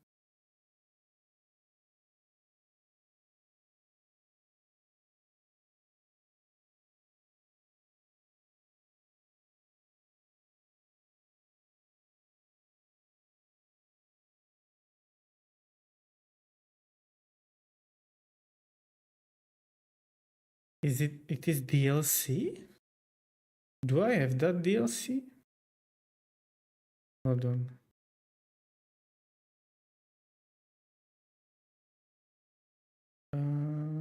Is it? It is DLC? Do I have that DLC? Hold on.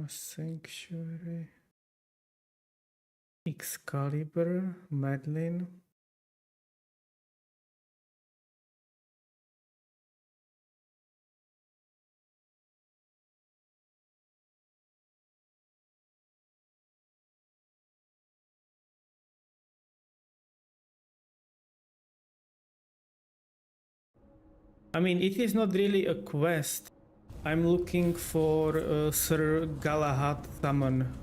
Sanctuary. Excalibur, Madeline. I mean, it is not really a quest. I'm looking for Sir Galahad summon.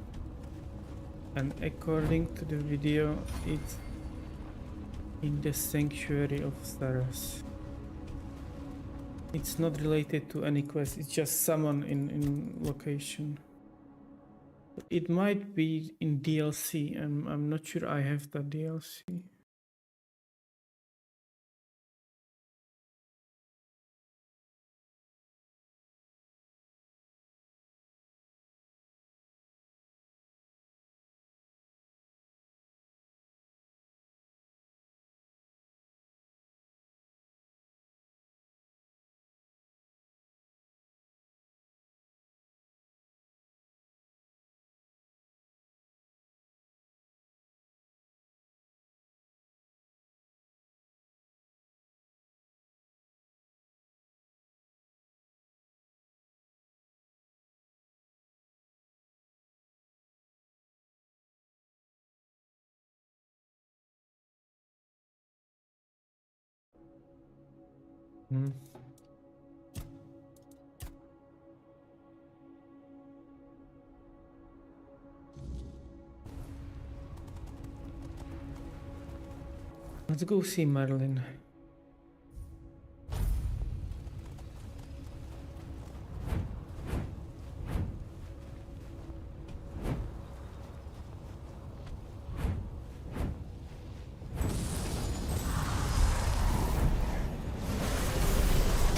And according to the video, it's in the Sanctuary of Saras. It's not related to any quest, it's just summon in location. It might be in DLC, and I'm not sure I have the DLC. Let's go see Merlin.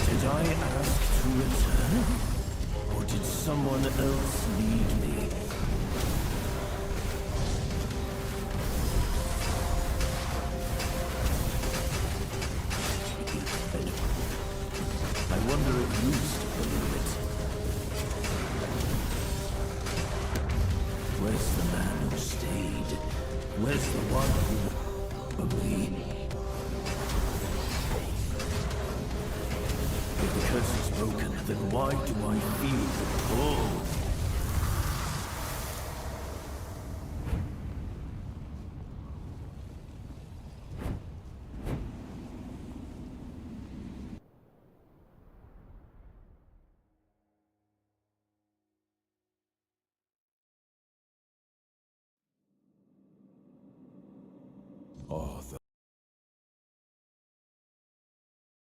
Did I ask to return? Or did someone else lead me? I wonder if you still believe it. Where's the man who stayed? Where's the one who believed? If the curse is broken, then why do I feel the pull?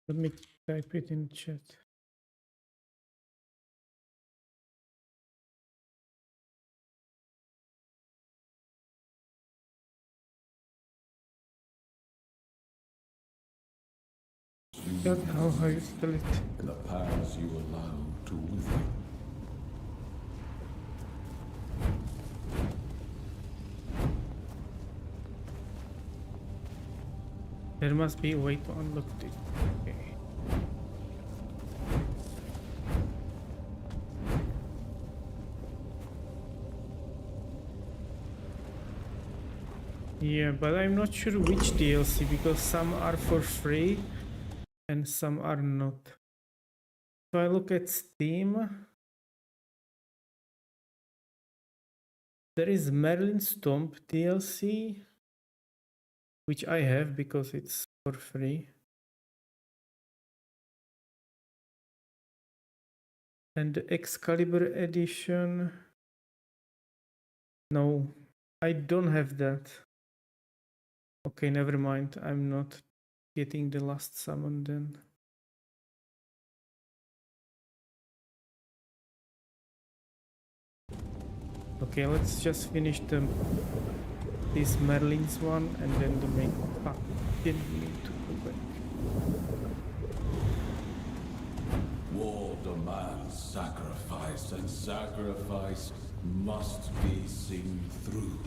Let me type it in chat. That's how you spell it. The paths you allow to wither. There must be a way to unlock it. Okay. Yeah, but I'm not sure which DLC because some are for free and some are not. If I look at Steam, there is Merlin's Tomb DLC, which I have because it's for free. And the Excalibur edition, no, I don't have that. Okay, never mind, I'm not getting the last summon then. Okay, let's just finish this Merlin's one and then the main pack. Then we need to go back. War demands sacrifice, and sacrifice must be seen through.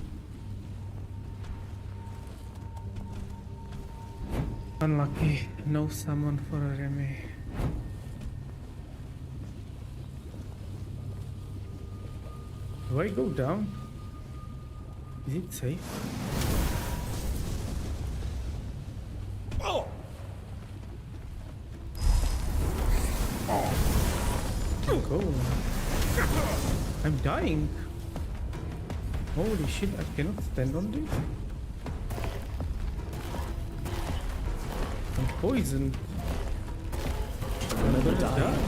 Unlucky. No summon for a Remy. Do I go down? Is it safe? Oh! Go. I'm dying. Holy shit, I cannot stand on this. I'm poisoned. Remember gonna dying? die.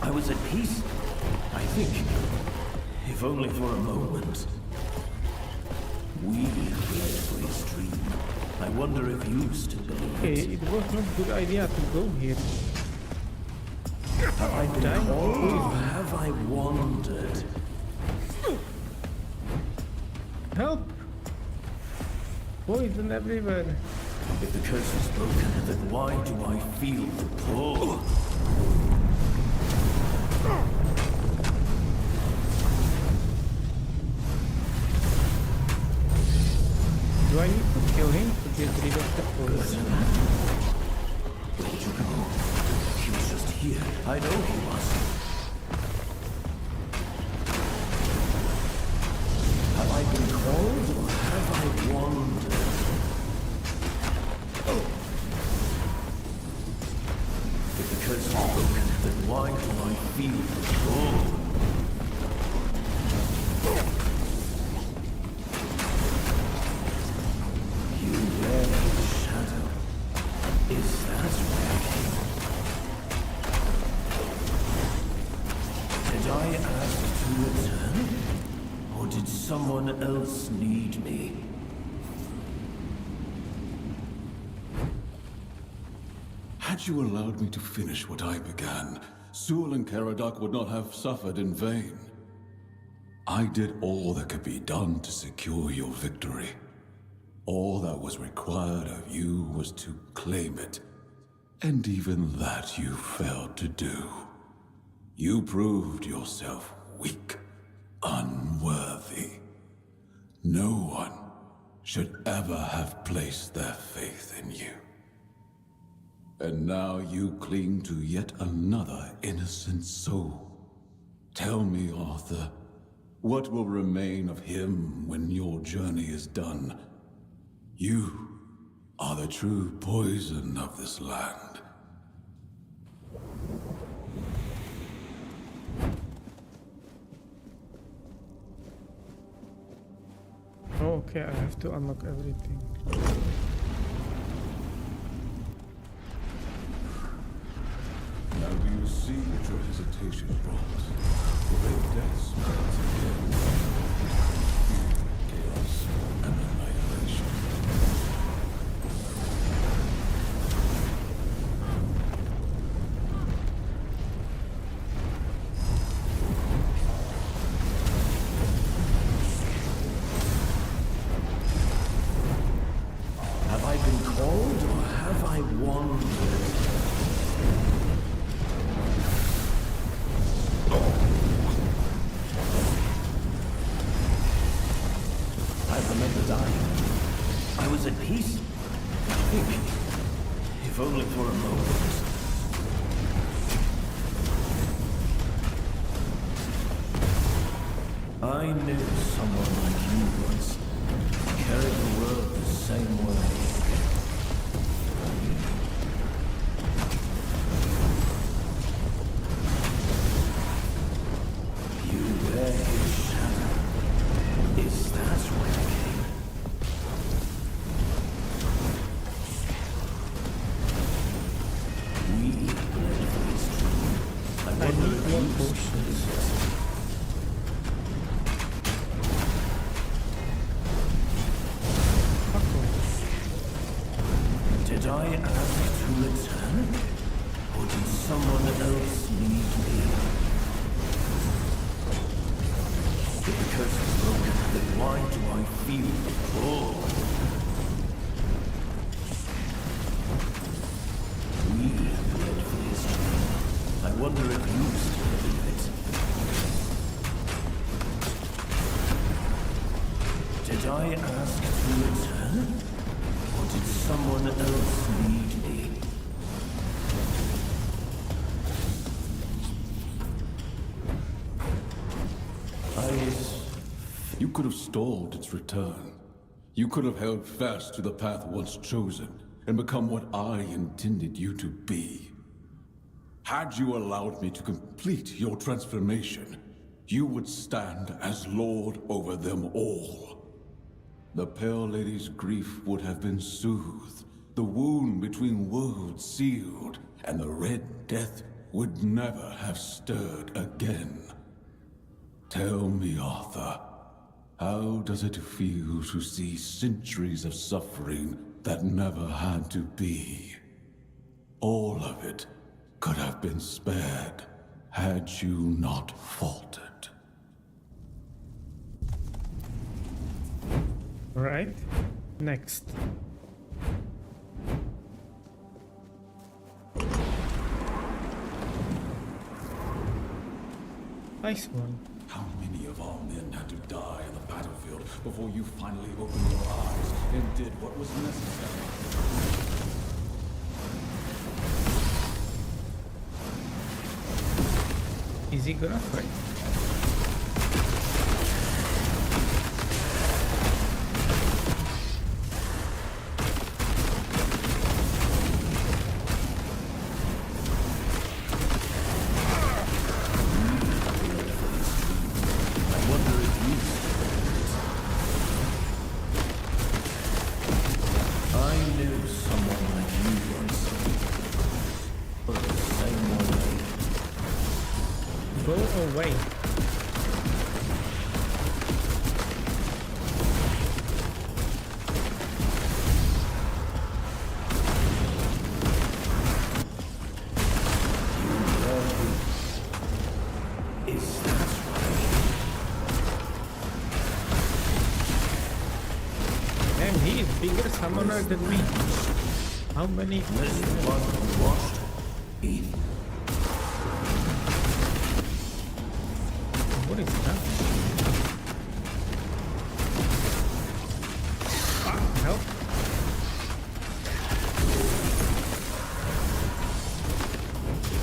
I was at peace. I think, if only for a moment. We fled for his dream. I wonder if you still believe Okay, it. it was not a good idea to go here. Have I been dying called of or poison. have I wandered? Help! Poison everywhere. If the curse is broken, then why do I feel the pull? Do I need to kill him to get rid of the poison? Where did you go? He was just here. I know he was. Have I been called or have I wandered? If the curse is broken, then why do I feel the pull? You wear the shadow. Is that where I came? Did I ask to return? Or did someone else need me? Had you allowed me to finish what I began, Sul and Caradoc would not have suffered in vain. I did all that could be done to secure your victory. All that was required of you was to claim it. And even that you failed to do. You proved yourself weak, unworthy. No one should ever have placed their faith in you. And now you cling to yet another innocent soul. Tell me, Arthur, what will remain of him when your journey is done? You are the true poison of this land. Oh, okay, I have to unlock everything. Now do you see what your hesitation brought? Great death smells again. Chaos and annihilation. Have I been called or have I wandered? I remember dying. I was at peace. I think, if only for a moment. I knew someone like you once. Carried the world the same way. You wear his shadow. Is that where I came? We bled for his truth. I wonder if you potions. Did I ask to return? Or did someone else need me? If the curse is broken, then why do I feel the pull? We bled for his dream. I wonder if you still believe it. could have stalled its return. You could have held fast to the path once chosen and become what I intended you to be. Had you allowed me to complete your transformation, you would stand as lord over them all. The Pale Lady's grief would have been soothed, the wound between worlds sealed, and the Red Death would never have stirred again. Tell me, Arthur, how does it feel to see centuries of suffering that never had to be? All of it could have been spared had you not faltered. Right. Next. Nice one. How many of our men had to die on the battlefield before you finally opened your eyes and did what was necessary? Is he gonna fight? Go away. Is that right? And he is bigger summoner than me. How many? This one washed in. What is that? Ah, help.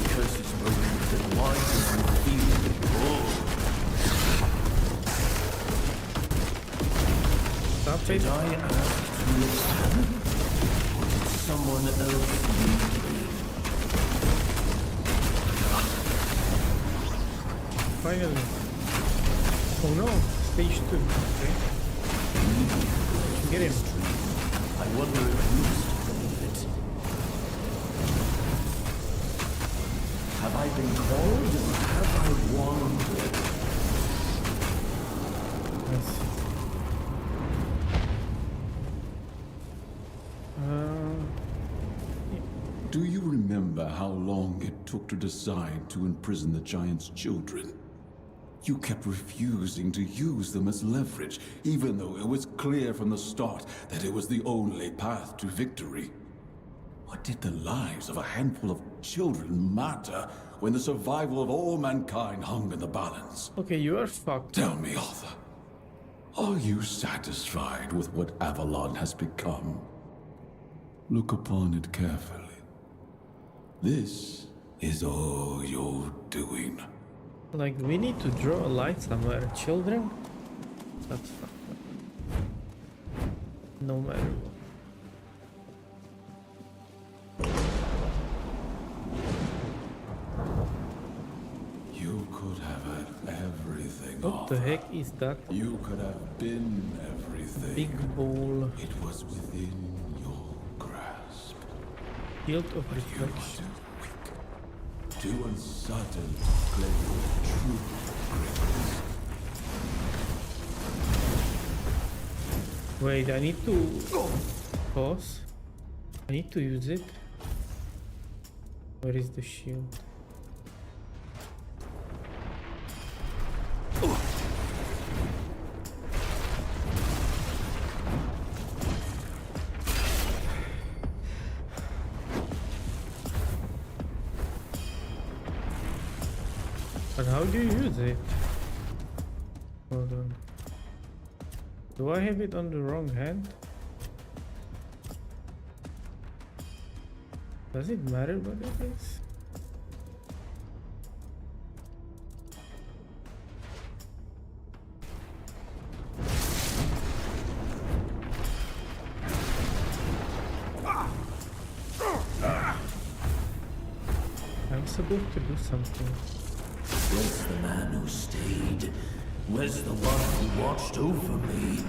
Curse is broken, then why does it feel cold? Stop it. Did I ask to listen? Or did someone else lead me? Finally. Oh no, stage 2. Okay. Get him. I wonder if you still believe it. Have I been called or have I wandered? Yes. Do you remember how long it took to decide to imprison the giant's children? You kept refusing to use them as leverage, even though it was clear from the start that it was the only path to victory. What did the lives of a handful of children matter when the survival of all mankind hung in the balance? Okay, you are fucked. Tell me, Arthur, are you satisfied with what Avalon has become? Look upon it carefully. This is all you're doing. Like, we need to draw a line somewhere. Children? That's fucked up. No matter what. You could have had everything. What the heck is that? You could have been everything. Big ball. It was within your grasp. Field of You were reflection. too weak, too uncertain to claim true greatness. Wait, I need to pause. I need to use it. Where is the shield? But how do you use it? Hold on. Do I have it on the wrong hand? Does it matter what it is? supposed to do something? Where's the man who stayed? Where's the one who watched over me?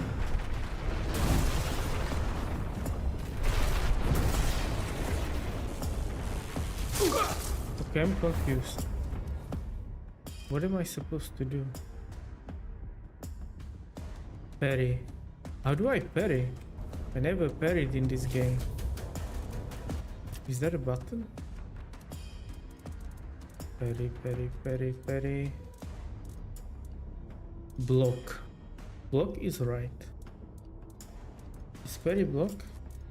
Okay, I'm confused. What am I supposed to do? Parry. How do I parry? I never parried in this game. Is there a button? Parry, parry, parry, parry. Block. Block is right. Is parry block?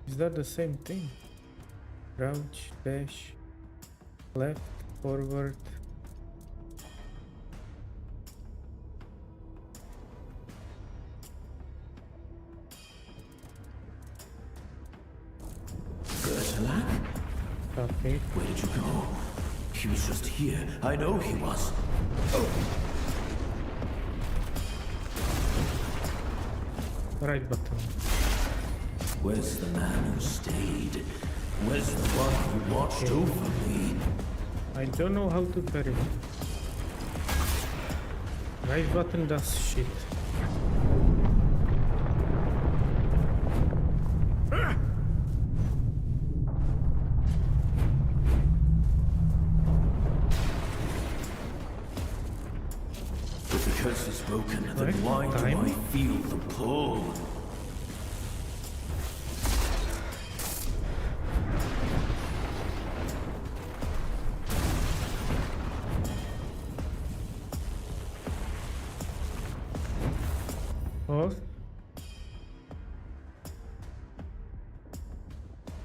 Is that the same thing? Crouch, dash, left, forward. Okay. Where did you go? He was just here. I know he was. Right button. Where's the man who stayed? Where's the one who watched over me? I don't know how to parry. Right button does shit. If the curse is broken, then why do I feel the pull?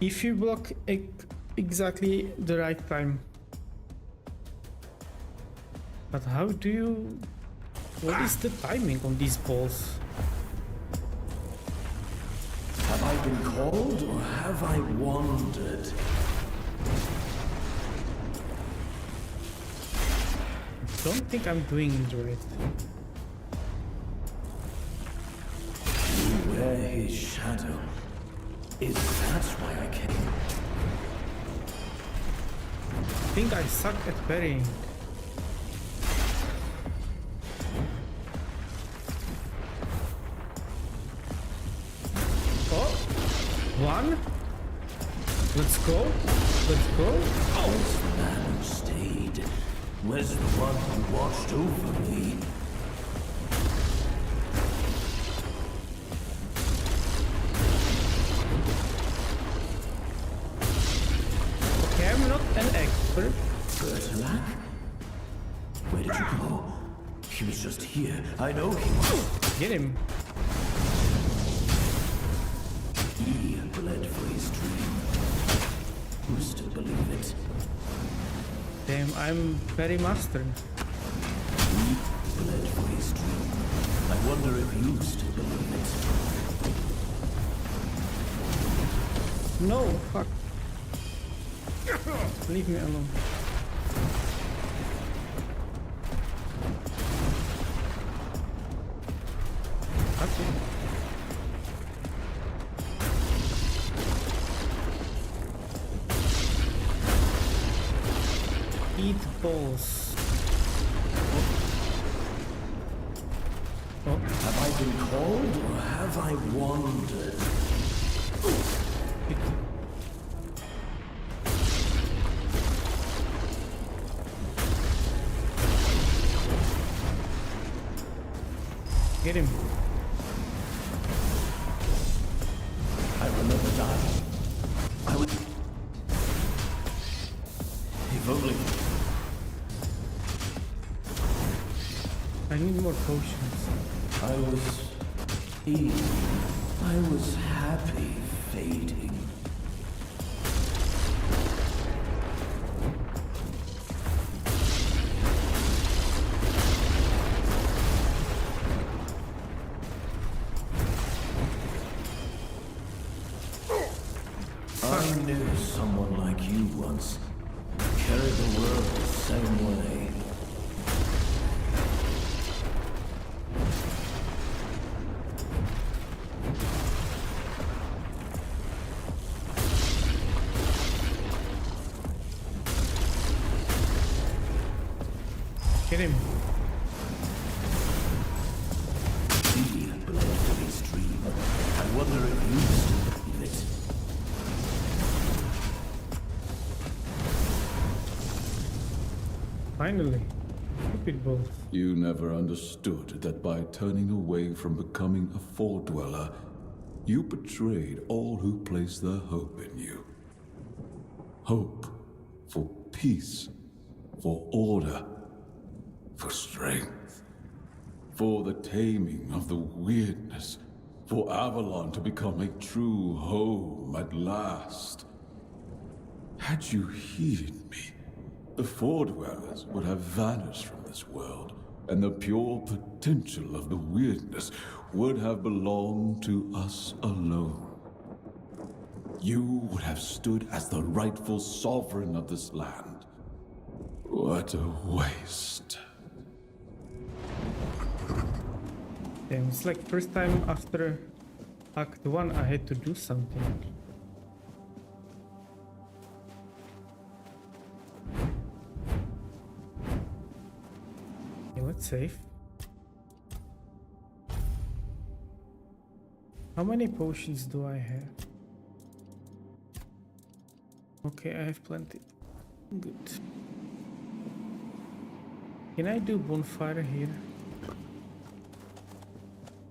If you block exactly the right time. But how do you... What is the timing on these balls? Have I been called or have I wandered? I don't think I'm doing it right. You wear his shadow. Is that why I came? I think I suck at parrying. Oh, one. Let's go. Let's go. Oh, it's the man who stayed. Where's the one who watched over me? I'm not an expert. Bertolac? Where did you go? He was just here. I know he was. Get him. He bled for his dream. Who's to believe it? Damn, I'm very master. He bled for his dream. I wonder if you still believe it. No, fuck. Leave me alone. Okay. Eat balls. Oh. Have I been called or have I wandered? Get him. I remember dying. I would... If only... I need more potions. I was... I was happy fading. I knew someone like you once. Carried the world the same way. Get him. We bled for his dream. I wonder if you still believe it. Finally. Stupid balls. You never understood that by turning away from becoming a Fort Dweller, you betrayed all who placed their hope in you. Hope for peace, for order, for strength, for the taming of the weirdness, for Avalon to become a true home at last. Had you heeded me, the Four Dwellers would have vanished from this world, and the pure potential of the weirdness would have belonged to us alone. You would have stood as the rightful sovereign of this land. What a waste. Damn, it's like first time after Act 1 I had to do something. Okay, let's save. How many potions do I have? Okay, I have plenty. Good. Can I do bonfire here?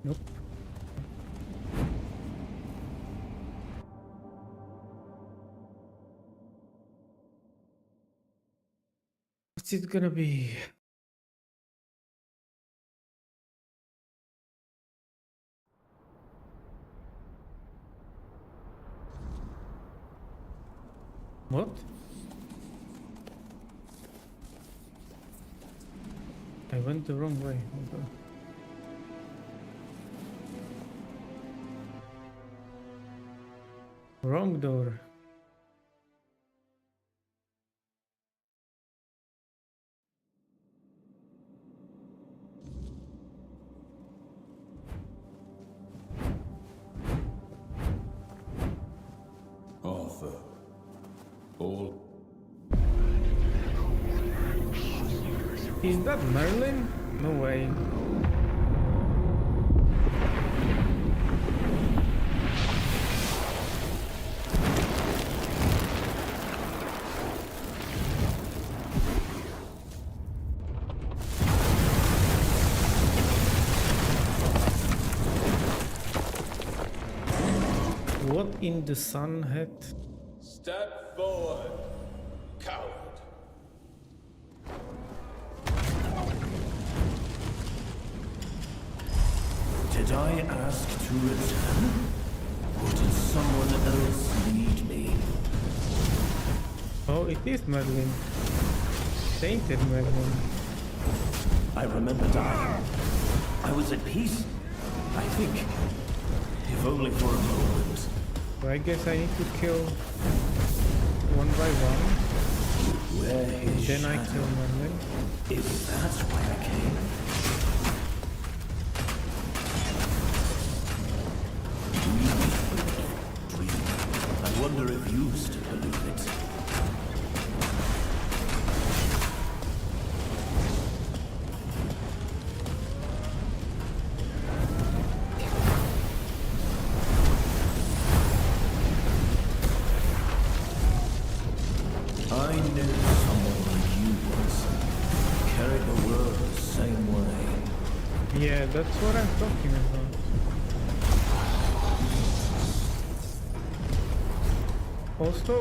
Nope. What's it gonna be? What? I went the wrong way. Hold on. Wrong door. Arthur. All. Is that Merlin? No way. What in the sun hat? Step forward, coward. Did I ask to return? Or did someone else lead me? Oh, it is Merlin. Tainted Merlin. I remember dying. I was at peace, I think. If only for a moment. So I guess I need to kill one by one. Where his Then I shadow. kill Merlin. Is that why I came? Dream. I wonder if you still believe it. I knew someone like you once. Carried the world the same way. Yeah, that's what I'm talking about. Also,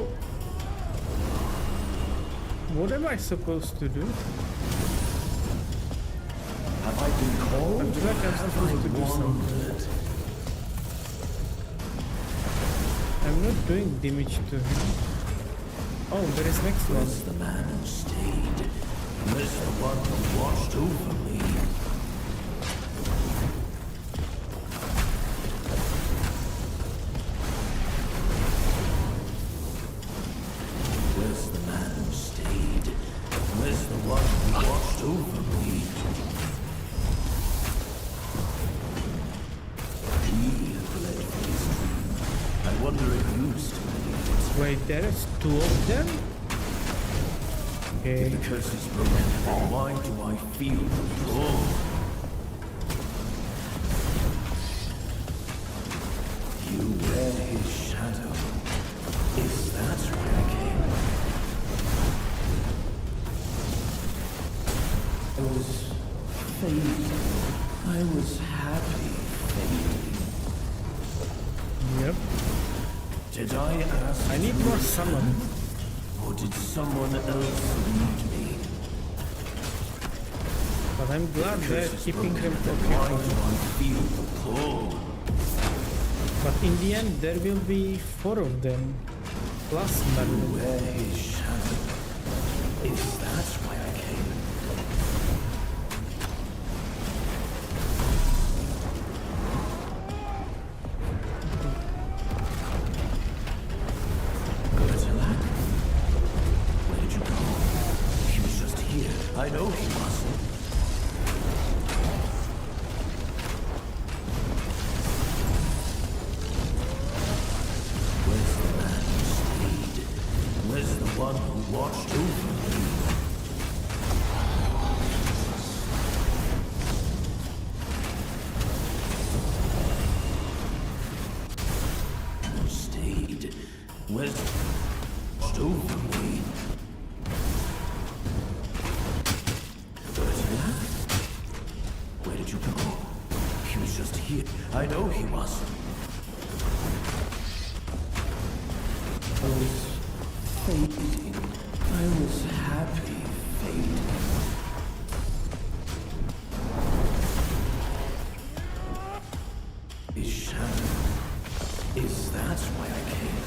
what am I supposed to do? Have I been called? I feel like I'm supposed to do something. I'm not doing damage to him. Oh, there is next one. Where's the man who stayed? Where's the one who watched over me? Where's the man who stayed? Where's the one who watched over me? He fled for his dream. I wonder if you still believe it. Wait, there is two of them? Okay. If the curse is broken, then why do I feel the pull? You wear his shadow. Is that why I came? I was fading. I was happy fading. Yep. Did I ask? I need more summon. Or did someone else lead me? But I'm glad they're keeping them Why do occupied. I feel the pull? But in the end, there will be 4 of them. Plus Merlin. Where his shadow? Is that why I came? Gertilak? Where did you go? He was just here. I know he wasn't. Where's the man who stayed? Where's the one who watched over me? Who stayed? Where's watched over me? Gertilak? Where did you go? He was just here. I know he wasn't. I was fading. I was happy fading. His shadow. Is that why I came?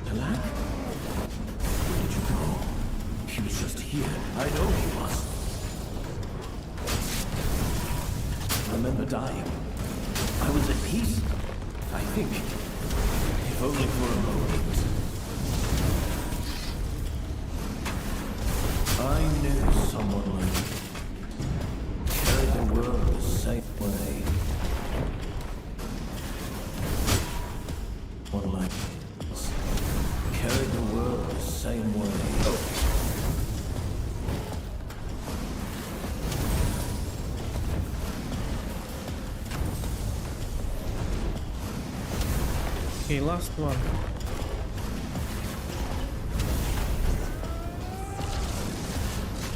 Talak? Where did you go? He was just here. I know he was. I remember dying. I was at peace, I think, if only for a moment. I knew someone like you. Carried the world the same way. One like us. Carried the world the same way. Okay, last one.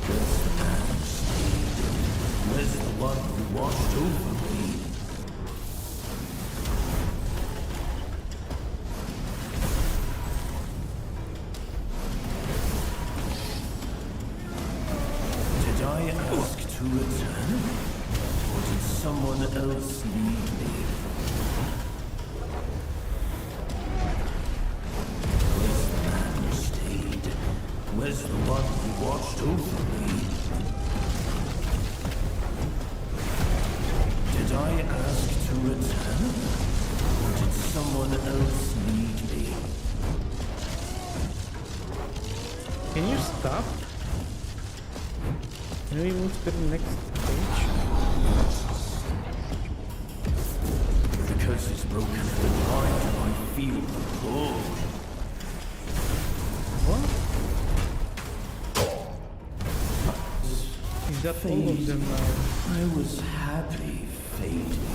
Where's the man who stayed? Where's the one who watched over me? Did I ask to return? Or did someone else lead me? Where's the man who stayed? Where's the one who watched over me? Did I ask to return? Or did someone else lead me? Can you stop? Can we move to the next page? If the curse is broken, then why do I feel the pull? What? Is that all of them now? I was happy fading.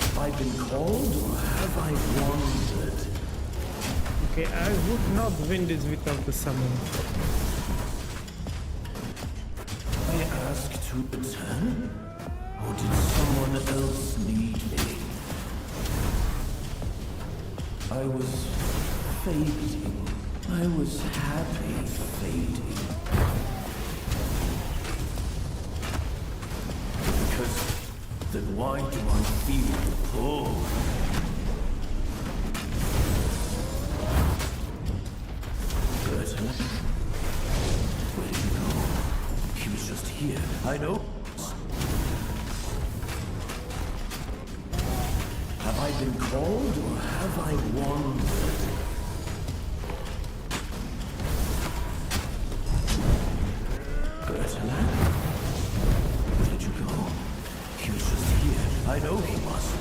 Have I been called or have I wandered? Okay, I would not win this without the summon. I asked to return? Or did someone else lead me? I was fading. I was happy fading. Because then why do I feel the pull? Gertilak? Where did you go? He was just here. I know. Have I been called or have I wandered? Gertilak? Where did you go? He was just here. I I know he must.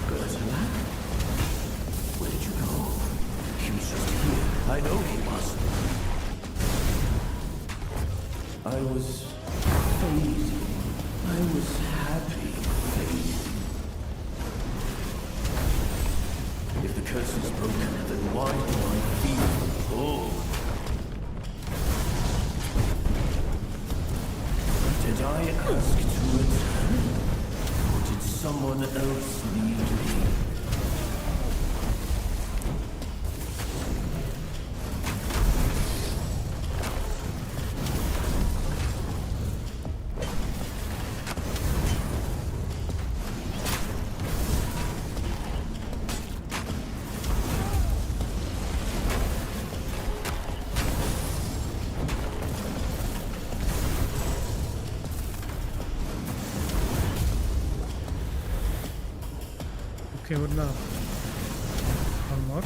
Gertrude? Where did you go? He was just here. I know he must. I was fading. I was happy fading. If the curse is broken, then why do I feel the pull? Did I ask to return? Or did someone else lead me? Okay, what now? One more.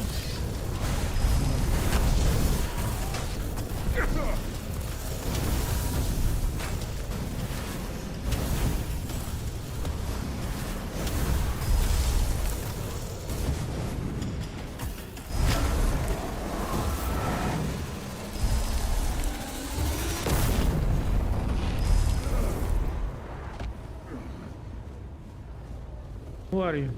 Who are you?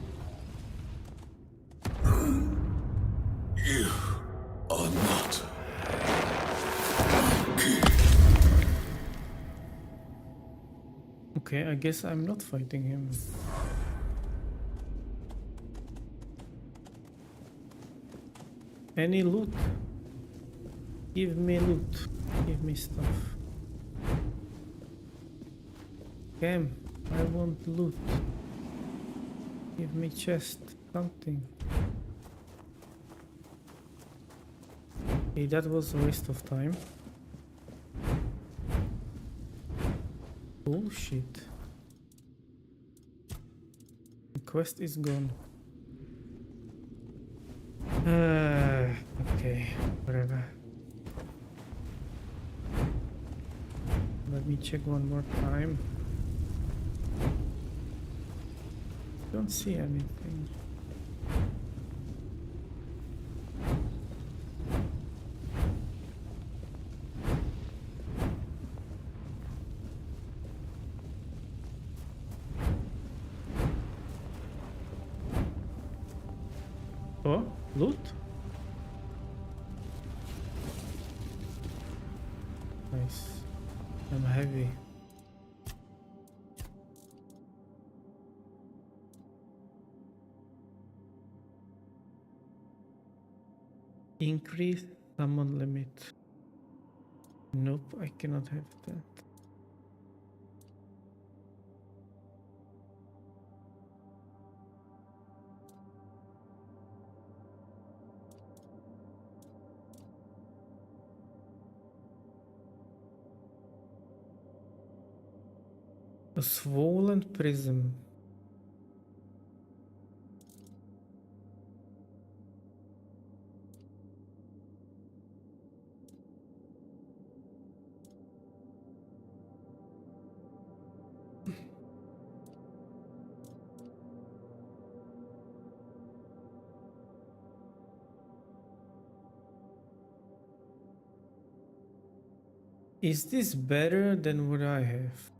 You are not. Okay, I guess I'm not fighting him. Any loot? Give me loot. Give me stuff. Cam, I want loot. Give me chest. Something. Okay, that was a waste of time. Bullshit. The quest is gone. Okay, whatever. Let me check one more time. Don't see anything. Oh, loot? Nice. I'm heavy. Increase summon limit. Nope, I cannot have that. A swollen prism. Is this better than what I have?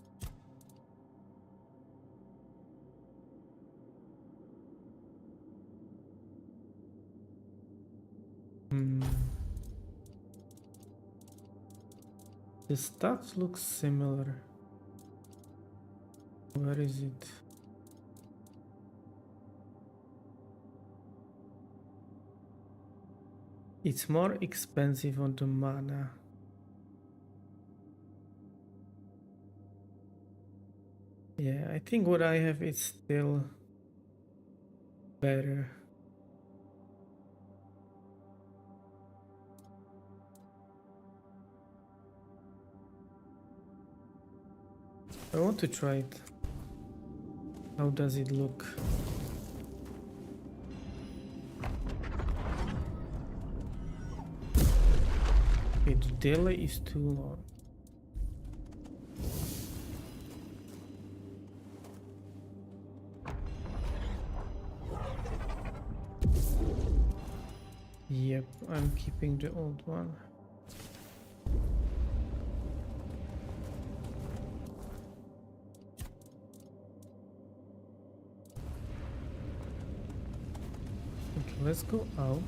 The stats look similar. Where is it? It's more expensive on the mana. Yeah, I think what I have is still better. I want to try it. How does it look? Okay, the delay is too long. Yep, I'm keeping the old one. Okay, let's go out.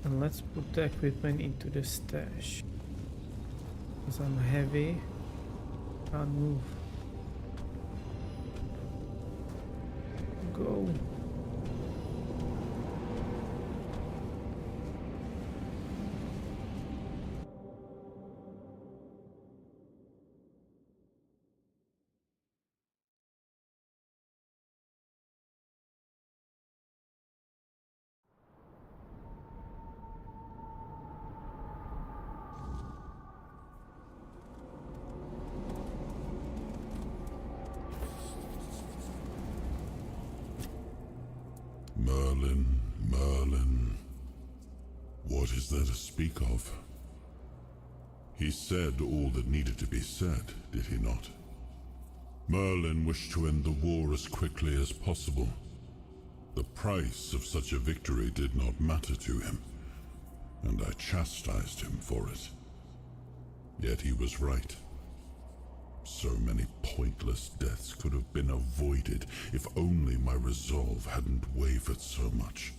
And let's put the equipment into the stash. Because I'm heavy. Can't move. Go. Merlin. What is there to speak of? He said all that needed to be said, did he not? Merlin wished to end the war as quickly as possible. The price of such a victory did not matter to him, and I chastised him for it. Yet he was right. So many pointless deaths could have been avoided if only my resolve hadn't wavered so much.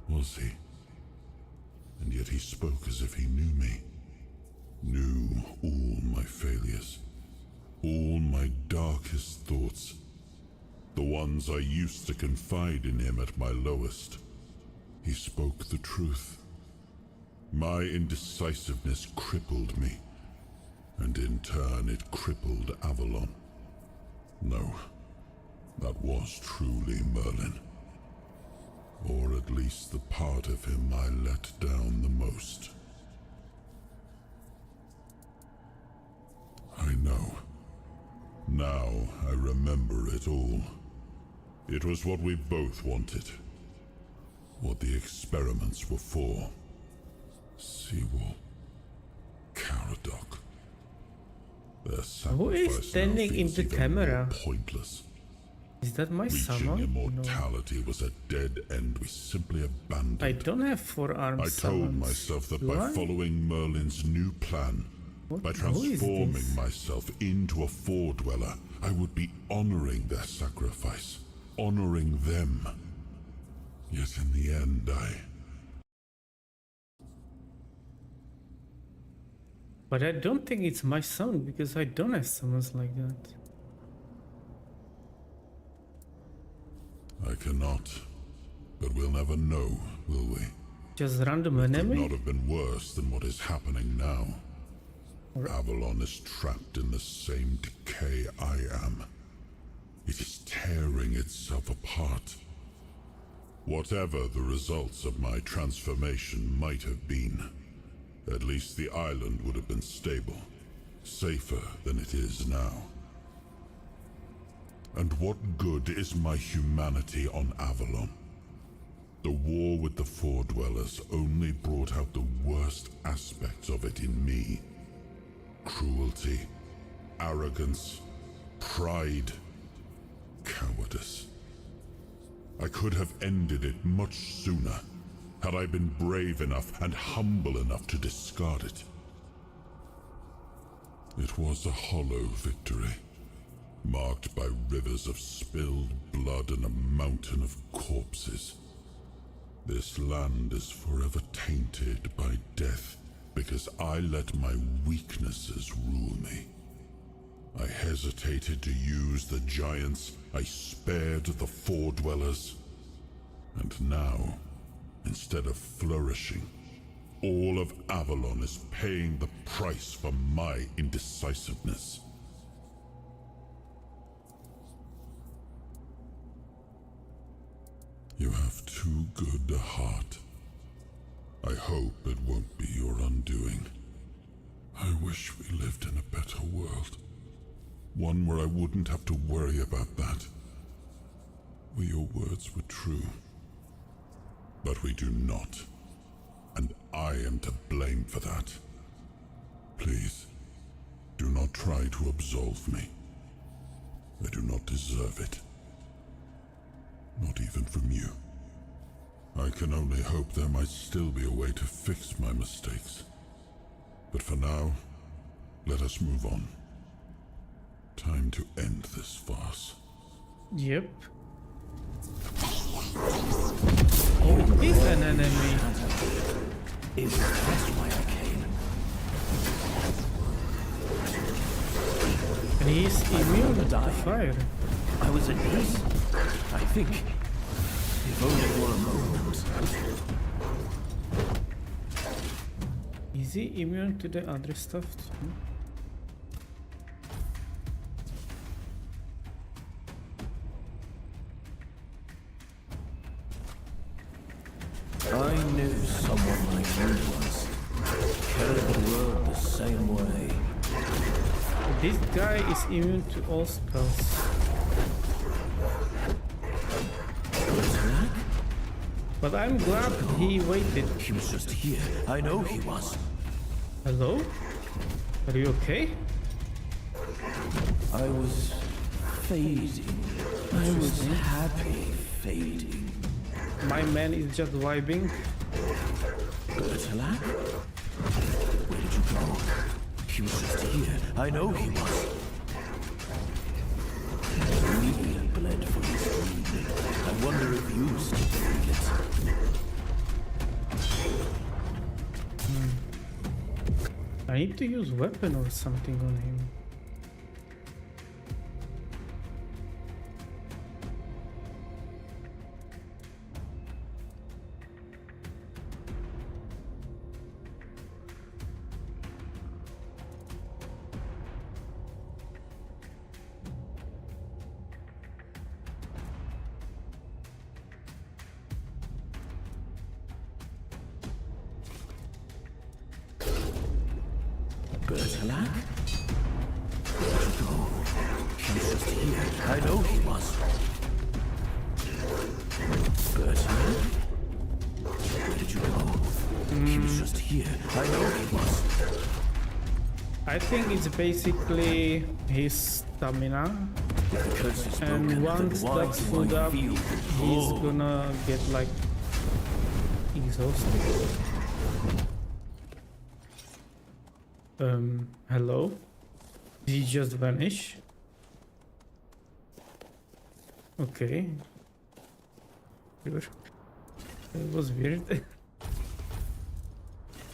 Was he? And yet he spoke as if he knew me. Knew all my failures. All my darkest thoughts. The ones I used to confide in him at my lowest. He spoke the truth. My indecisiveness crippled me, and in turn it crippled Avalon. No, that was truly Merlin. Or at least the part of him I let down the most. I know. Now I remember it all. It was what we both wanted. What the experiments were for. Seawall. Caradoc. Their Who is sacrifice standing now in feels the even camera? more pointless. Is that my Reaching summon? immortality was a dead end we simply abandoned. I don't have 4 arms. I told myself that by following Merlin's new plan, by transforming myself into a Four-Dweller, I would be honoring their sacrifice, honoring them. Yet in the end, But I don't think it's my summon, because I don't have summons like that. I cannot. But we'll never know, will we? Just random It enemy? could not have been worse than what is happening now. Avalon is trapped in the same decay I am. It is tearing itself apart. Whatever the results of my transformation might have been, at least the island would have been stable, safer than it is now. And what good is my humanity on Avalon? The war with the Four-Dwellers only brought out the worst aspects of it in me. Cruelty, arrogance, pride, cowardice. I could have ended it much sooner, had I been brave enough and humble enough to discard it. It was a hollow victory, marked by rivers of spilled blood and a mountain of corpses. This land is forever tainted by death because I let my weaknesses rule me. I hesitated to use the giants, I spared the Four-Dwellers. And now, instead of flourishing, all of Avalon is paying the price for my indecisiveness. You have too good a heart. I hope it won't be your undoing. I wish we lived in a better world. One where I wouldn't have to worry about that. Where your words were true, But we do not. And I am to blame for that. Please, do not try to absolve me. I do not deserve it. Not even from you. I can only hope there might still be a way to fix my mistakes. But for now, let us move on. Time to end this farce. Yep. Oh, he's an enemy. Is impressed by Arcane. And he's immune to fire. I was at peace. I think. If only for a moment. Is he immune to the other stuff too? I knew someone like you once. Carried the world the same way. This guy is immune to all spells. But I'm glad he waited. He was just here. I know he was. Hello? Are you okay? I was fading. I was happy fading. My man is just vibing. Bertolak? Where did you go? He was just here. I know he was. We bled for his dream. I wonder if you still feel it. I need to use weapon or something on him. Bertolak? Where did you go? He was just here. I know he was. Bertolak? Where did you go? He was just here. I know he was. I think it's basically his stamina. And once that's filled up, he's gonna get like exhausted. Hello? Did he just vanish? Okay. Sure. It was weird.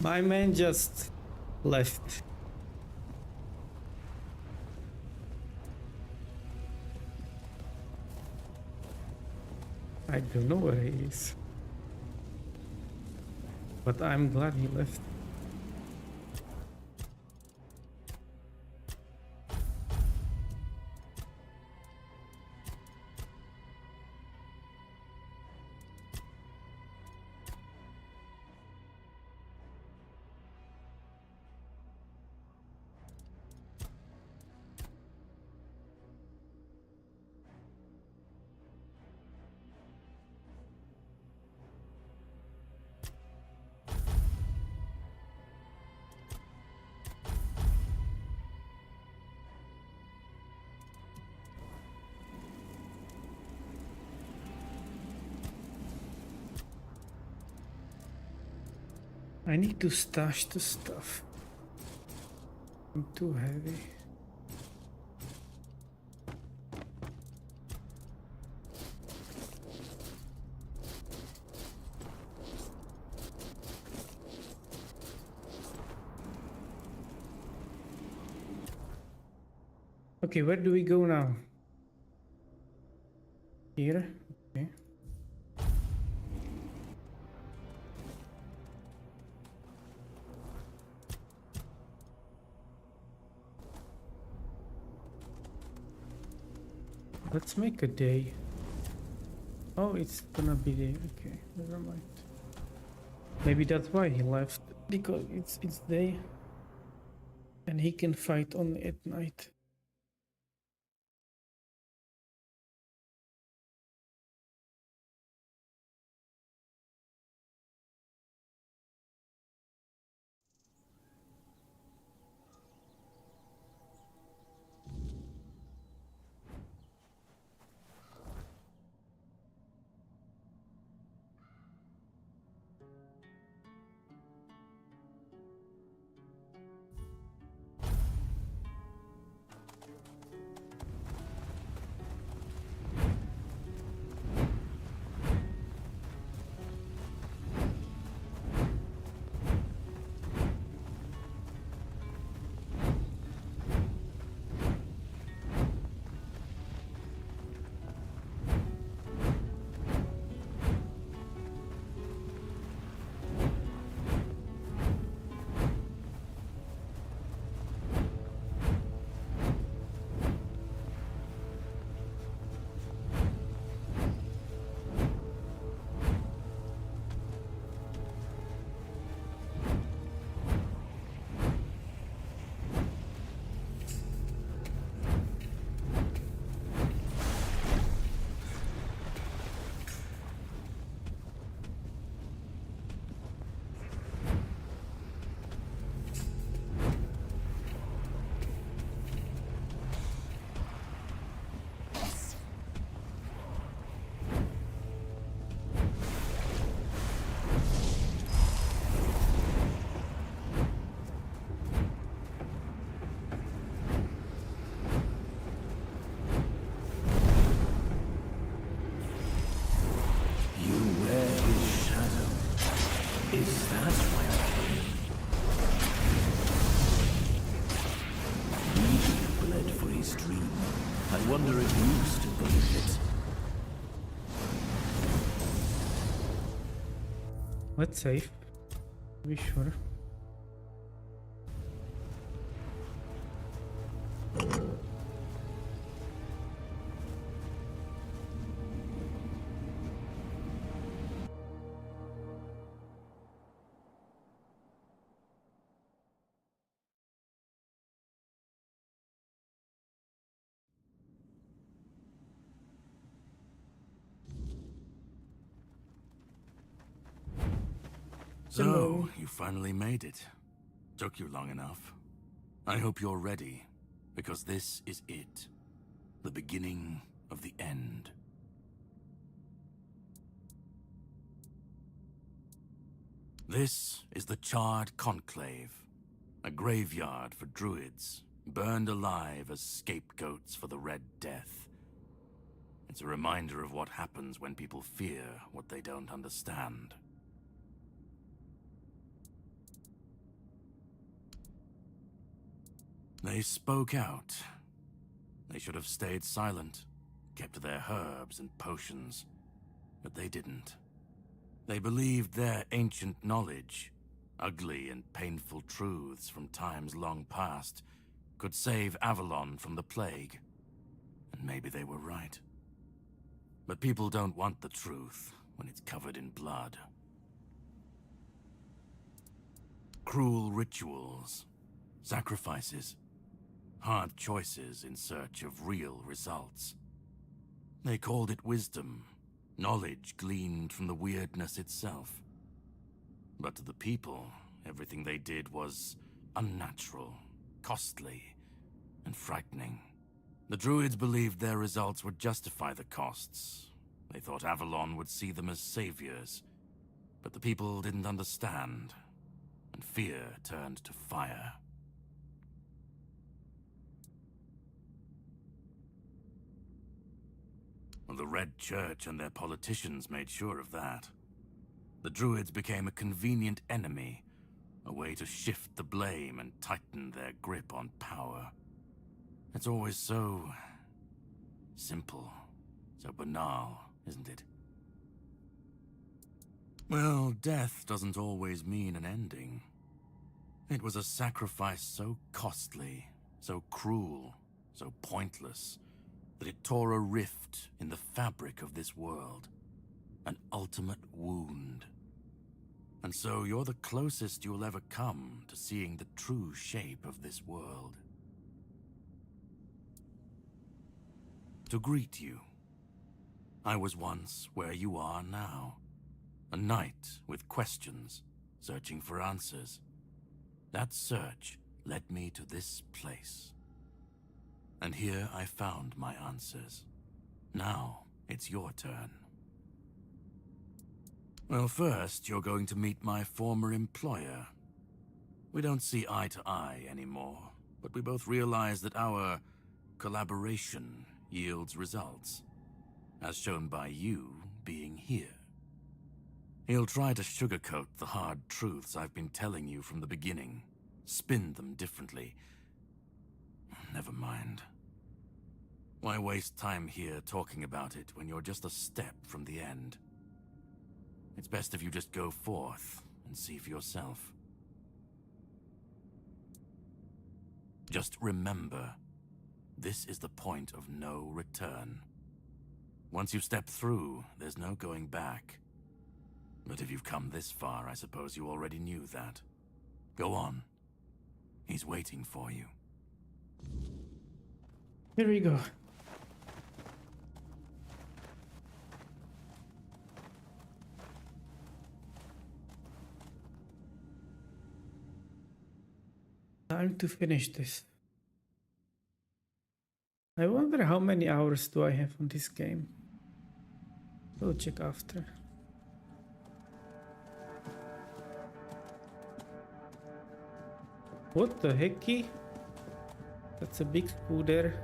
My man just left. I don't know where he is. But I'm glad he left. I need to stash the stuff. I'm too heavy. Okay, where do we go now? Here? Okay. Let's make a day. Oh, it's gonna be day. Okay, never mind. Maybe that's why he left, because it's day, and he can fight only at night. Let's save. To be sure. So, you finally made it. Took you long enough. I hope you're ready, because this is it. The beginning of the end. This is the Charred Conclave, a graveyard for druids, burned alive as scapegoats for the Red Death. It's a reminder of what happens when people fear what they don't understand. They spoke out. They should have stayed silent, kept to their herbs and potions, but they didn't. They believed their ancient knowledge, ugly and painful truths from times long past, could save Avalon from the plague. And maybe they were right. But people don't want the truth when it's covered in blood. Cruel rituals, sacrifices, hard choices in search of real results. They called it wisdom, knowledge gleaned from the weirdness itself. But to the people, everything they did was unnatural, costly, and frightening. The druids believed their results would justify the costs. They thought Avalon would see them as saviors. But the people didn't understand, and fear turned to fire. Well, the Red Church and their politicians made sure of that. The druids became a convenient enemy, a way to shift the blame and tighten their grip on power. It's always so simple, so banal, isn't it? Well, death doesn't always mean an ending. It was a sacrifice so costly, so cruel, so pointless, that it tore a rift in the fabric of this world. An ultimate wound. And so you're the closest you'll ever come to seeing the true shape of this world. To greet you, I was once where you are now. A knight with questions, searching for answers. That search led me to this place. And here I found my answers. Now it's your turn. Well, first you're going to meet my former employer. We don't see eye to eye anymore, but we both realize that our collaboration yields results, as shown by you being here. He'll try to sugarcoat the hard truths I've been telling you from the beginning, spin them differently. Never mind. Why waste time here talking about it when you're just a step from the end? It's best if you just go forth and see for yourself. Just remember, this is the point of no return. Once you've stepped through, there's no going back. But if you've come this far, I suppose you already knew that. Go on. He's waiting for you. Here we go. Time to finish this. I wonder how many hours do I have on this game. We'll check after. What the hecky? That's a big screw there.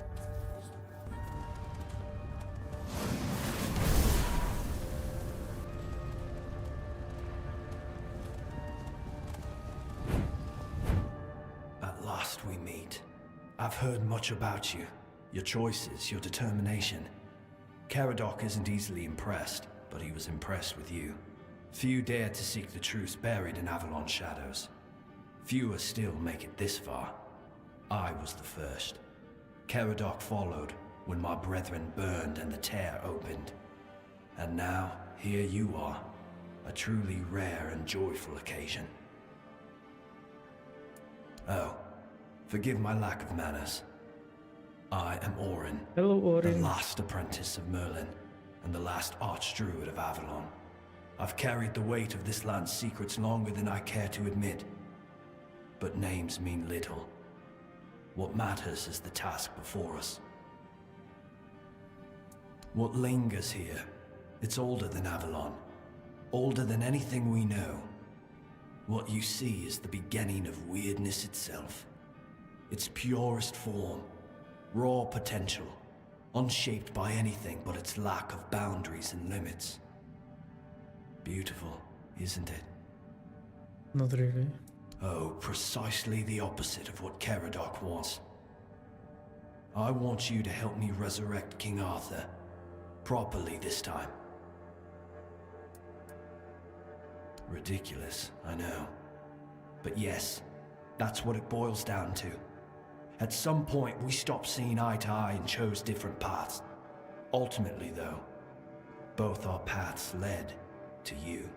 At last we meet. I've heard much about you. Your choices, your determination. Caradoc isn't easily impressed, but he was impressed with you. Few dare to seek the truth buried in Avalon shadows. Fewer still make it this far. I was the first. Caradoc followed when my brethren burned and the tear opened. And now, here you are. A truly rare and joyful occasion. Oh, forgive my lack of manners. I am Orin. Hello, Orin. The last apprentice of Merlin, and the last archdruid of Avalon. I've carried the weight of this land's secrets longer than I care to admit. But names mean little. What matters is the task before us. What lingers here, it's older than Avalon. Older than anything we know. What you see is the beginning of weirdness itself. Its purest form, raw potential, unshaped by anything but its lack of boundaries and limits. Beautiful, isn't it? Not really. Oh, precisely the opposite of what Caradoc wants. I want you to help me resurrect King Arthur. Properly this time. Ridiculous, I know. But yes, that's what it boils down to. At some point, we stopped seeing eye to eye and chose different paths. Ultimately, though, both our paths led to you.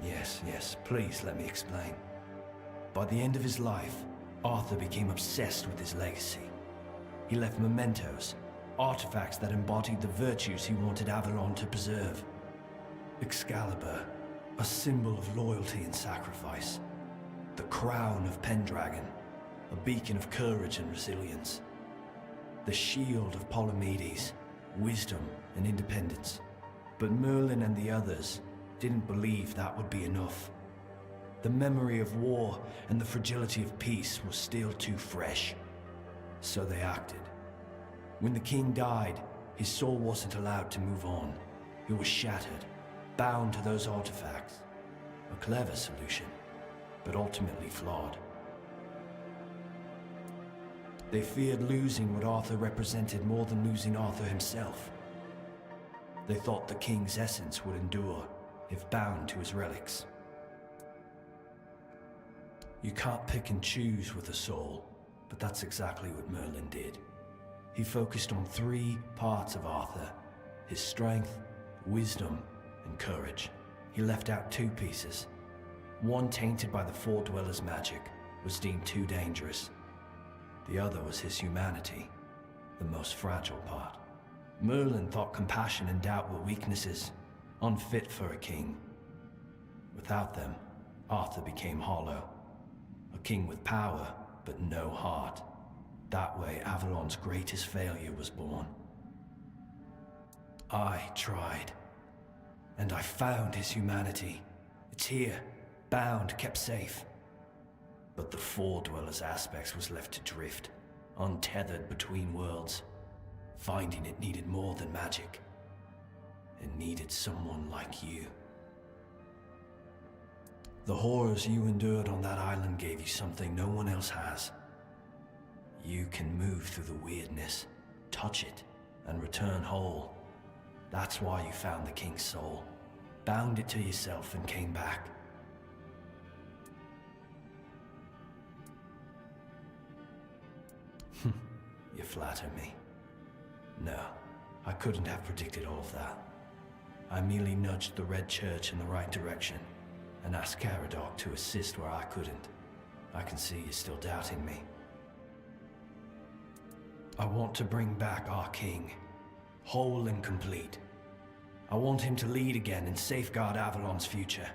Yes, please let me explain. By the end of his life, Arthur became obsessed with his legacy. He left mementos, artifacts that embodied the virtues he wanted Avalon to preserve. Excalibur, a symbol of loyalty and sacrifice. The crown of Pendragon, a beacon of courage and resilience. The shield of Palamedes, wisdom and independence. But Merlin and the others didn't believe that would be enough. The memory of war and the fragility of peace was still too fresh. So they acted. When the king died, his soul wasn't allowed to move on. It was shattered, bound to those artifacts. A clever solution, but ultimately flawed. They feared losing what Arthur represented more than losing Arthur himself. They thought the king's essence would endure if bound to his relics. You can't pick and choose with a soul, but that's exactly what Merlin did. He focused on 3 parts of Arthur: his strength, wisdom, and courage. He left out 2 pieces. One, tainted by the Four Dwellers' magic, was deemed too dangerous. The other was his humanity, the most fragile part. Merlin thought compassion and doubt were weaknesses, unfit for a king. Without them, Arthur became hollow. A king with power, but no heart. That way, Avalon's greatest failure was born. I tried. And I found his humanity. It's here, bound, kept safe. But the Four Dwellers' aspects was left to drift, untethered between worlds. Finding it needed more than magic. It needed someone like you. The horrors you endured on that island gave you something no one else has. You can move through the weirdness, touch it, and return whole. That's why you found the king's soul, bound it to yourself, and came back. You flatter me. No, I couldn't have predicted all of that. I merely nudged the Red Church in the right direction, and asked Caradoc to assist where I couldn't. I can see you're still doubting me. I want to bring back our king, whole and complete. I want him to lead again and safeguard Avalon's future.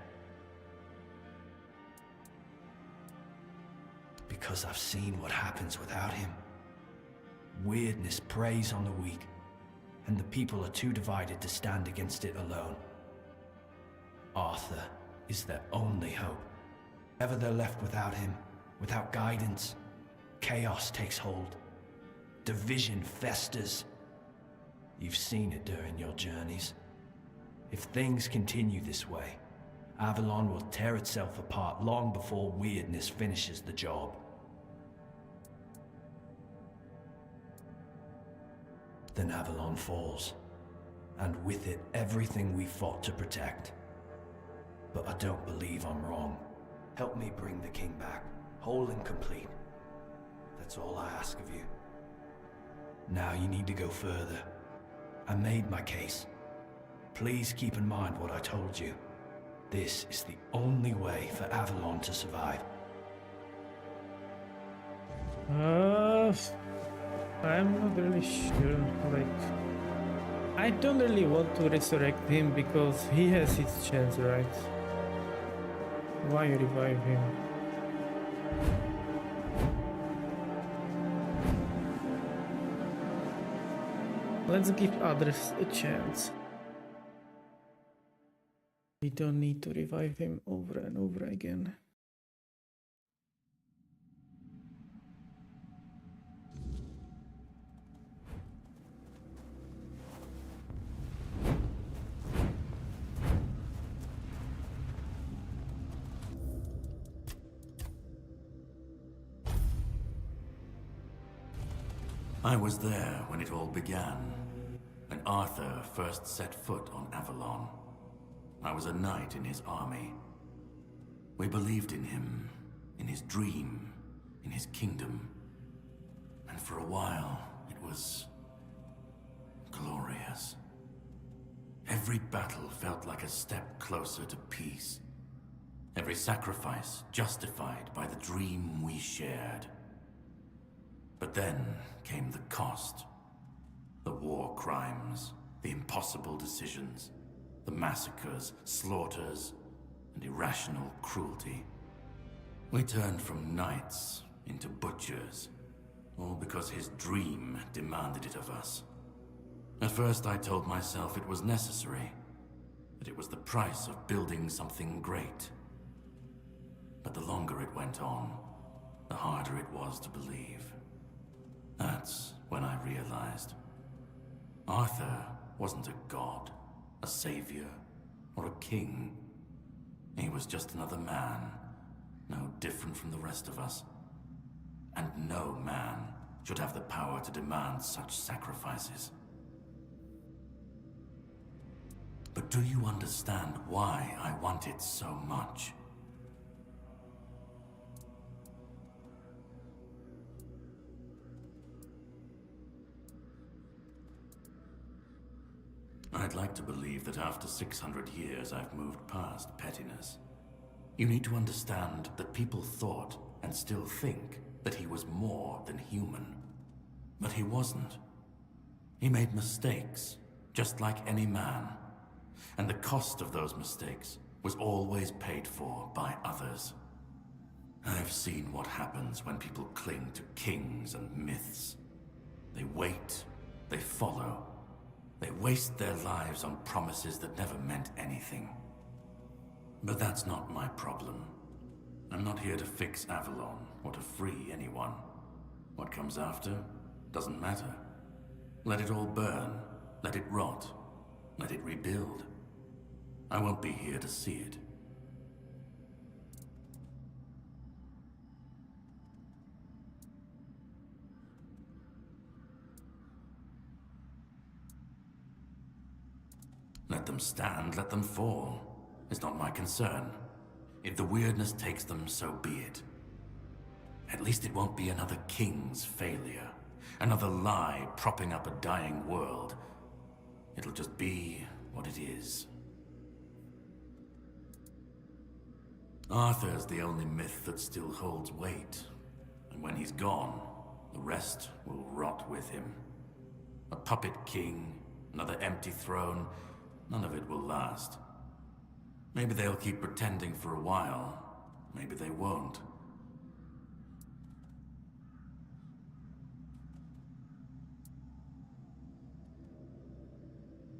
Because I've seen what happens without him. Weirdness preys on the weak, and the people are too divided to stand against it alone. Arthur is their only hope. Ever they're left without him, without guidance, chaos takes hold. Division festers. You've seen it during your journeys. If things continue this way, Avalon will tear itself apart long before weirdness finishes the job. Then Avalon falls. and with it everything we fought to protect. But I don't believe I'm wrong. Help me bring the king back, whole and complete. That's all I ask of you. Now you need to go further. I made my case. Please keep in mind what I told you. This is the only way for Avalon to survive. I'm not really sure. Like, I don't really want to resurrect him because he has his chance, right? Why revive him? Let's give others a chance. We don't need to revive him over and over again. I was there when it all began, when Arthur first set foot on Avalon. I was a knight in his army. We believed in him, in his dream, in his kingdom. And for a while, it was glorious. Every battle felt like a step closer to peace. Every sacrifice justified by the dream we shared. But then came the cost. The war crimes, the impossible decisions, the massacres, slaughters, and irrational cruelty. We turned from knights into butchers, all because his dream demanded it of us. At first I told myself it was necessary, that it was the price of building something great. But the longer it went on, the harder it was to believe. That's when I realized Arthur wasn't a god, a savior, or a king. He was just another man, no different from the rest of us. And no man should have the power to demand such sacrifices. But do you understand why I want it so much? I'd like to believe that after 600 years I've moved past pettiness. You need to understand that people thought, and still think, that he was more than human. But he wasn't. He made mistakes, just like any man. And the cost of those mistakes was always paid for by others. I've seen what happens when people cling to kings and myths. They wait, they follow. They waste their lives on promises that never meant anything. But that's not my problem. I'm not here to fix Avalon, or to free anyone. What comes after doesn't matter. Let it all burn, let it rot, let it rebuild. I won't be here to see it. Let them stand, let them fall. It's not my concern. If the weirdness takes them, so be it. At least it won't be another king's failure. Another lie propping up a dying world. It'll just be what it is. Arthur's the only myth that still holds weight. And when he's gone, the rest will rot with him. A puppet king, another empty throne. None of it will last. Maybe they'll keep pretending for a while. Maybe they won't.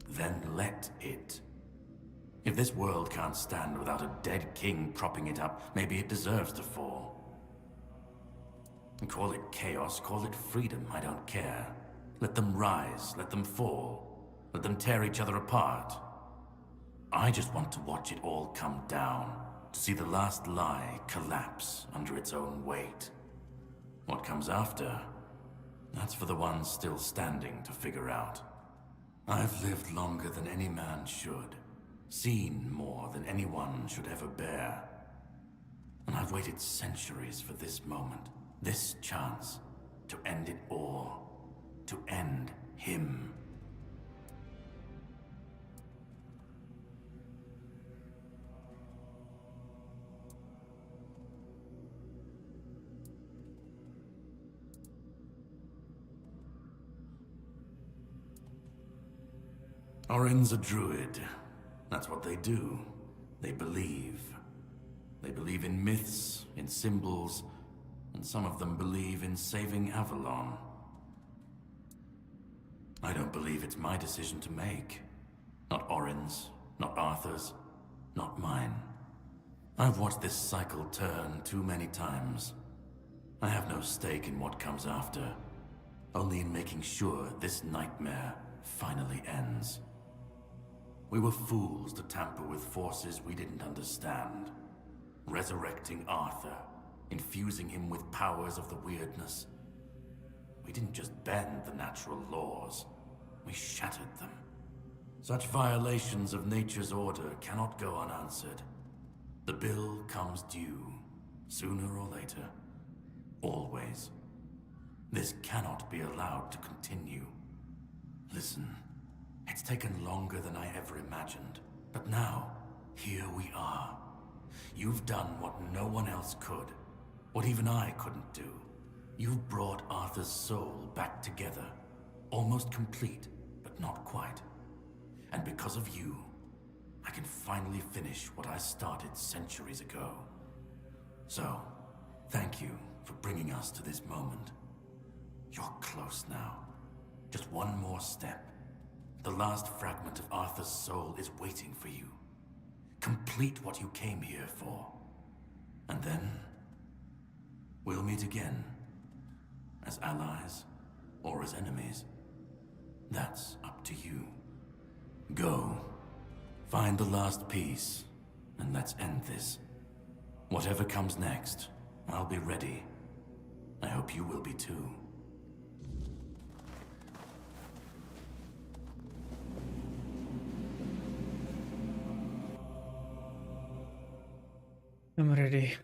Then let it. If this world can't stand without a dead king propping it up, maybe it deserves to fall. And call it chaos, call it freedom, I don't care. Let them rise, let them fall. Let them tear each other apart. I just want to watch it all come down, to see the last lie collapse under its own weight. What comes after, that's for the ones still standing to figure out. I've lived longer than any man should, seen more than anyone should ever bear. And I've waited centuries for this moment, this chance, to end it all, to end him. Orin's a druid. That's what they do. They believe. They believe in myths, in symbols, and some of them believe in saving Avalon. I don't believe it's my decision to make. Not Orin's, not Arthur's, not mine. I've watched this cycle turn too many times. I have no stake in what comes after, only in making sure this nightmare finally ends. We were fools to tamper with forces we didn't understand. Resurrecting Arthur, infusing him with powers of the weirdness. We didn't just bend the natural laws, we shattered them. Such violations of nature's order cannot go unanswered. The bill comes due, sooner or later. Always. This cannot be allowed to continue. Listen. It's taken longer than I ever imagined, but now, here we are. You've done what no one else could, what even I couldn't do. You've brought Arthur's soul back together, almost complete, but not quite. And because of you, I can finally finish what I started centuries ago. So, thank you for bringing us to this moment. You're close now. Just one more step. The last fragment of Arthur's soul is waiting for you. Complete what you came here for. And then, we'll meet again. As allies, or as enemies. That's up to you. Go. Find the last piece, and let's end this. Whatever comes next, I'll be ready. I hope you will be too. I'm ready.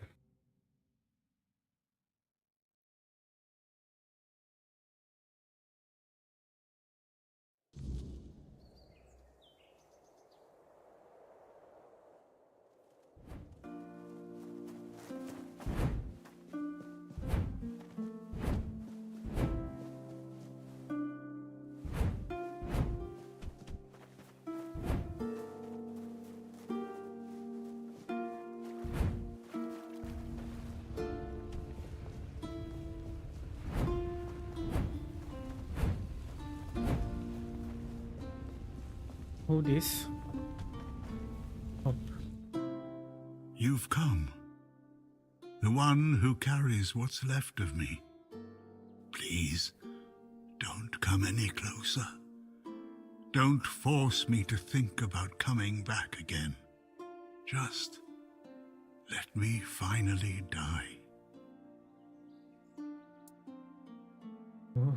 Who this? Oh. You've come. The one who carries what's left of me. Please, don't come any closer. Don't force me to think about coming back again. Just let me finally die.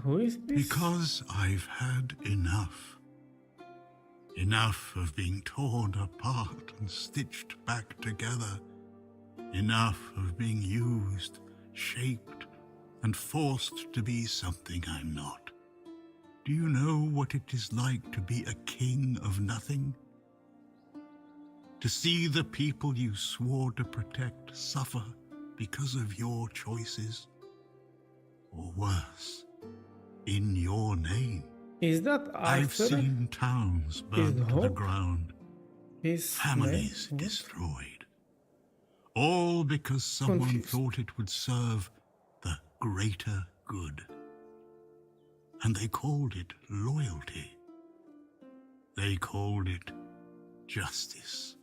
Who is this? Because I've had enough. Enough of being torn apart and stitched back together. Enough of being used, shaped, and forced to be something I'm not. Do you know what it is like to be a king of nothing? To see the people you swore to protect suffer because of your choices? Or worse, in your name. Is that Arthur? I've seen towns burned to the ground, families man? destroyed, all because someone thought it would serve the greater good. And they called it loyalty. They called it justice.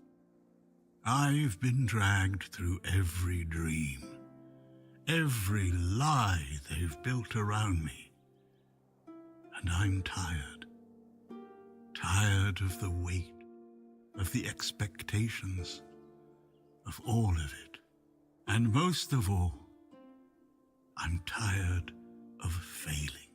I've been dragged through every dream, every lie they've built around me. And I'm tired. Tired of the weight, of the expectations, of all of it. And most of all, I'm tired of failing.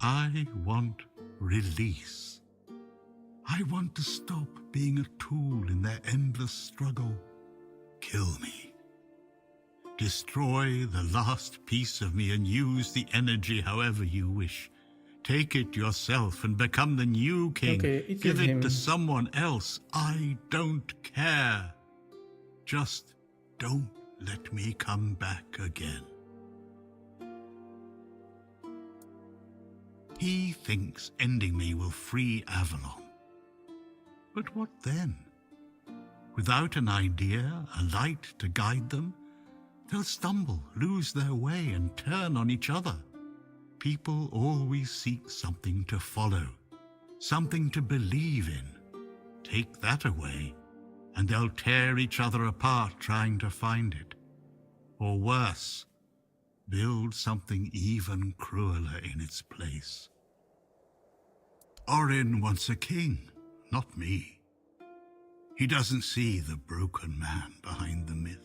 I want release. I want to stop being a tool in their endless struggle. Kill me. Destroy the last piece of me and use the energy however you wish. Take it yourself and become the new king. Okay, it Give is it him. to someone else. I don't care. Just don't let me come back again. He thinks ending me will free Avalon. But what then? Without an idea, a light to guide them, they'll stumble, lose their way, and turn on each other. People always seek something to follow, something to believe in. Take that away, and they'll tear each other apart trying to find it. Or worse, build something even crueler in its place. Orin wants a king, not me. He doesn't see the broken man behind the myth.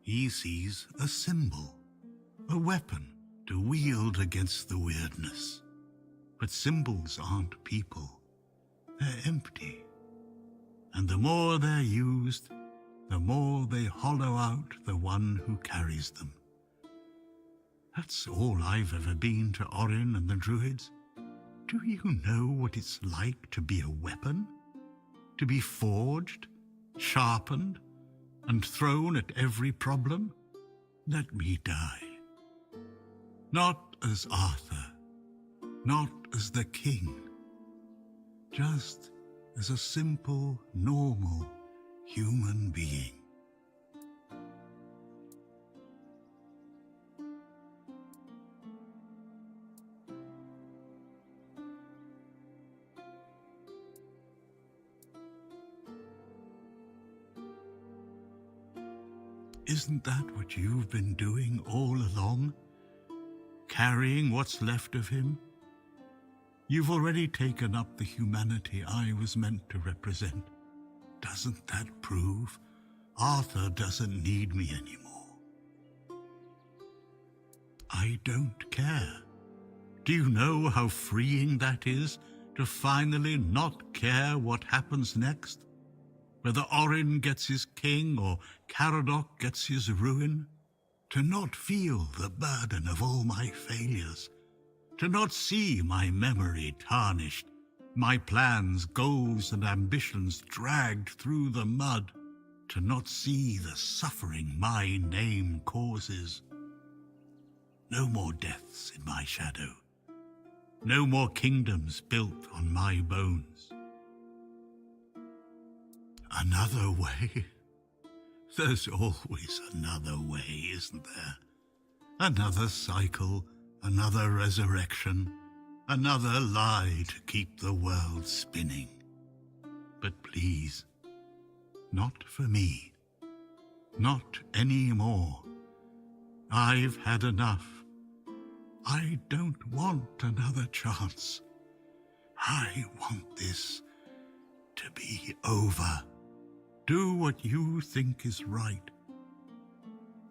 He sees a symbol, a weapon to wield against the weirdness. But symbols aren't people. They're empty. And the more they're used, the more they hollow out the one who carries them. That's all I've ever been to Orin and the Druids. Do you know what it's like to be a weapon? To be forged, sharpened, and thrown at every problem? Let me die. Not as Arthur, not as the king, just as a simple, normal human being. Isn't that what you've been doing all along? Carrying what's left of him? You've already taken up the humanity I was meant to represent. Doesn't that prove Arthur doesn't need me anymore? I don't care. Do you know how freeing that is, to finally not care what happens next? Whether Orin gets his king or Caradoc gets his ruin? To not feel the burden of all my failures, to not see my memory tarnished, my plans, goals, and ambitions dragged through the mud, to not see the suffering my name causes. No more deaths in my shadow, no more kingdoms built on my bones. Another way? There's always another way, isn't there? Another cycle, another resurrection, another lie to keep the world spinning. But please, not for me. Not anymore. I've had enough. I don't want another chance. I want this to be over. Do what you think is right.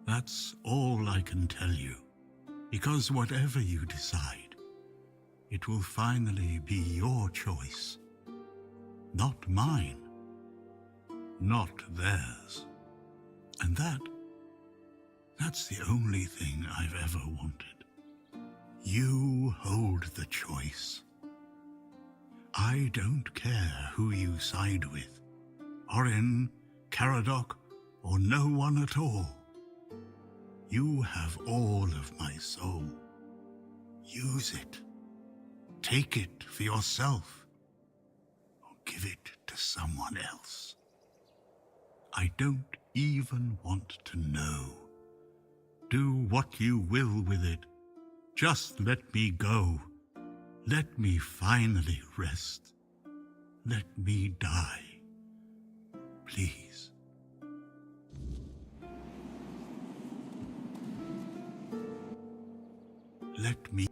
That's all I can tell you, because whatever you decide, it will finally be your choice, not mine, not theirs. And that's the only thing I've ever wanted. You hold the choice. I don't care who you side with. Orin, Caradoc, or no one at all. You have all of my soul. Use it. Take it for yourself. Or give it to someone else. I don't even want to know. Do what you will with it. Just let me go. Let me finally rest. Let me die. Please. Let me.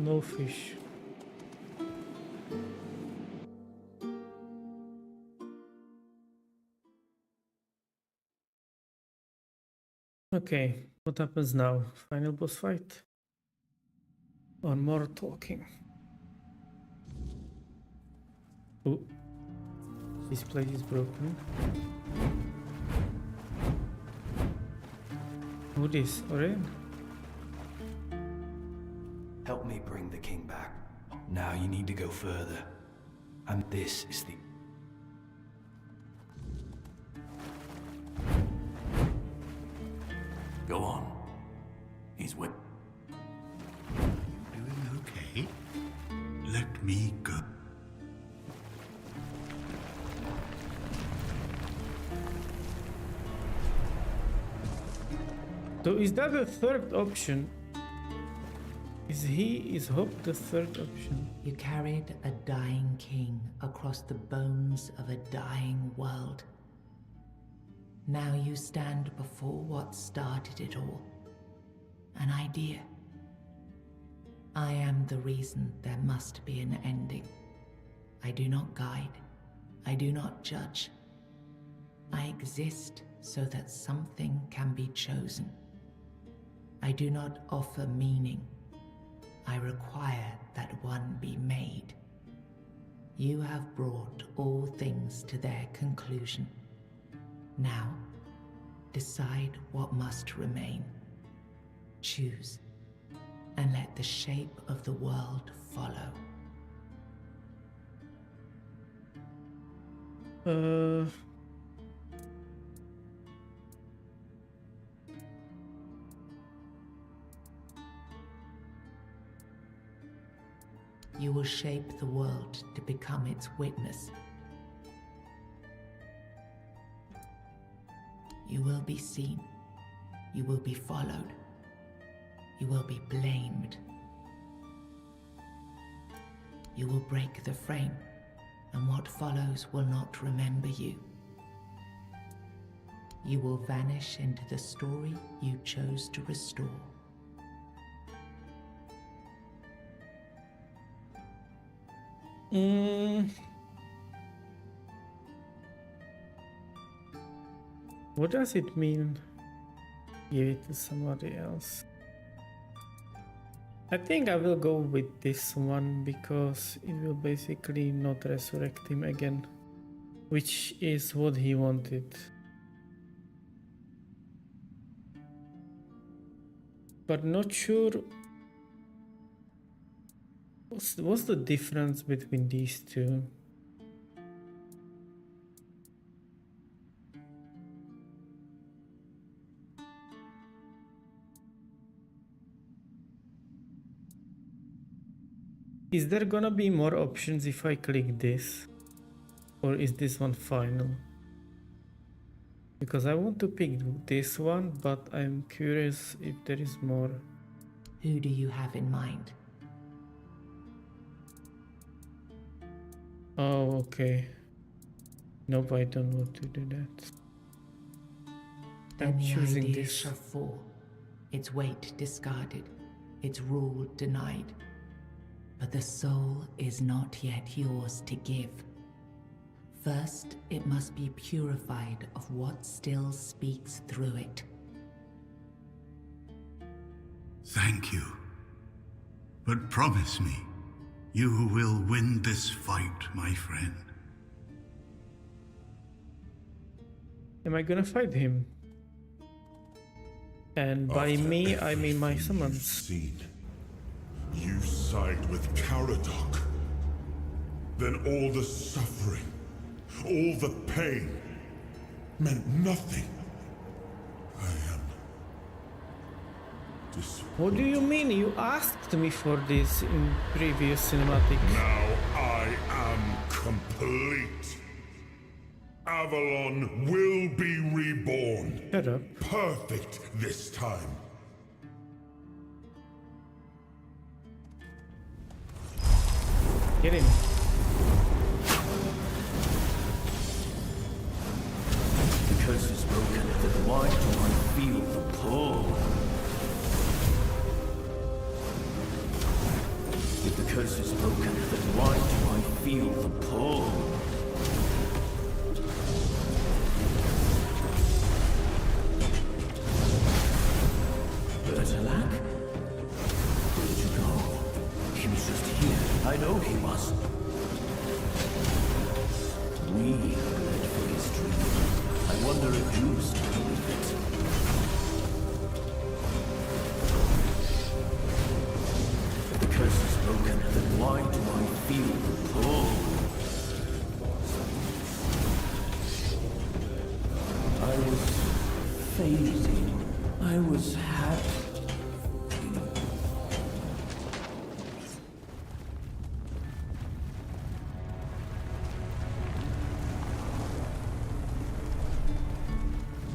no fish. Okay, what happens now? Final boss fight? Or more talking? Oh, this place is broken. Who this? Oren? Help me bring the king back. Now you need to go further. And this is the... Go on. He's with... Doing okay? Let me go. So is that the third option? Is Hope the third option? You carried a dying king across the bones of a dying world. Now you stand before what started it all. An idea. I am the reason there must be an ending. I do not guide. I do not judge. I exist so that something can be chosen. I do not offer meaning. I require that one be made. You have brought all things to their conclusion. Now, decide what must remain. Choose, and let the shape of the world follow. You will shape the world to become its witness. You will be seen. You will be followed. You will be blamed. You will break the frame, and what follows will not remember you. You will vanish into the story you chose to restore. What does it mean? Give it to somebody else. I think I will go with this one because it will basically not resurrect him again, which is what he wanted. But not sure what's the difference between these two. Is there gonna be more options if I click this? Or is this one final? Because I want to pick this one, but I'm curious if there is more. Who do you have in mind? Oh, okay. Nope, I don't want to do that. Then I'm the choosing idea this. shall fall, its weight discarded, its rule denied. But the soul is not yet yours to give. First, it must be purified of what still speaks through it. Thank you. But promise me, you will win this fight, my friend. Am I gonna fight him? And by After me, I mean my everything you've summons. seen, you side with Caradoc. Then all the suffering, all the pain, meant nothing. I am disappointed. What do you mean? You asked me for this in previous cinematic. Now I am complete. Avalon will be reborn. Shut up. Perfect this time. Get him. The curse is broken, then why do I feel the pull? curse is broken, then why do I feel the pull? Bertolac? Where did you go? He was just here. I know he was. We bled for his dream. I wonder if you still believe it. If the curse is broken, then why do I feel the pull? I was phasing. I was happy.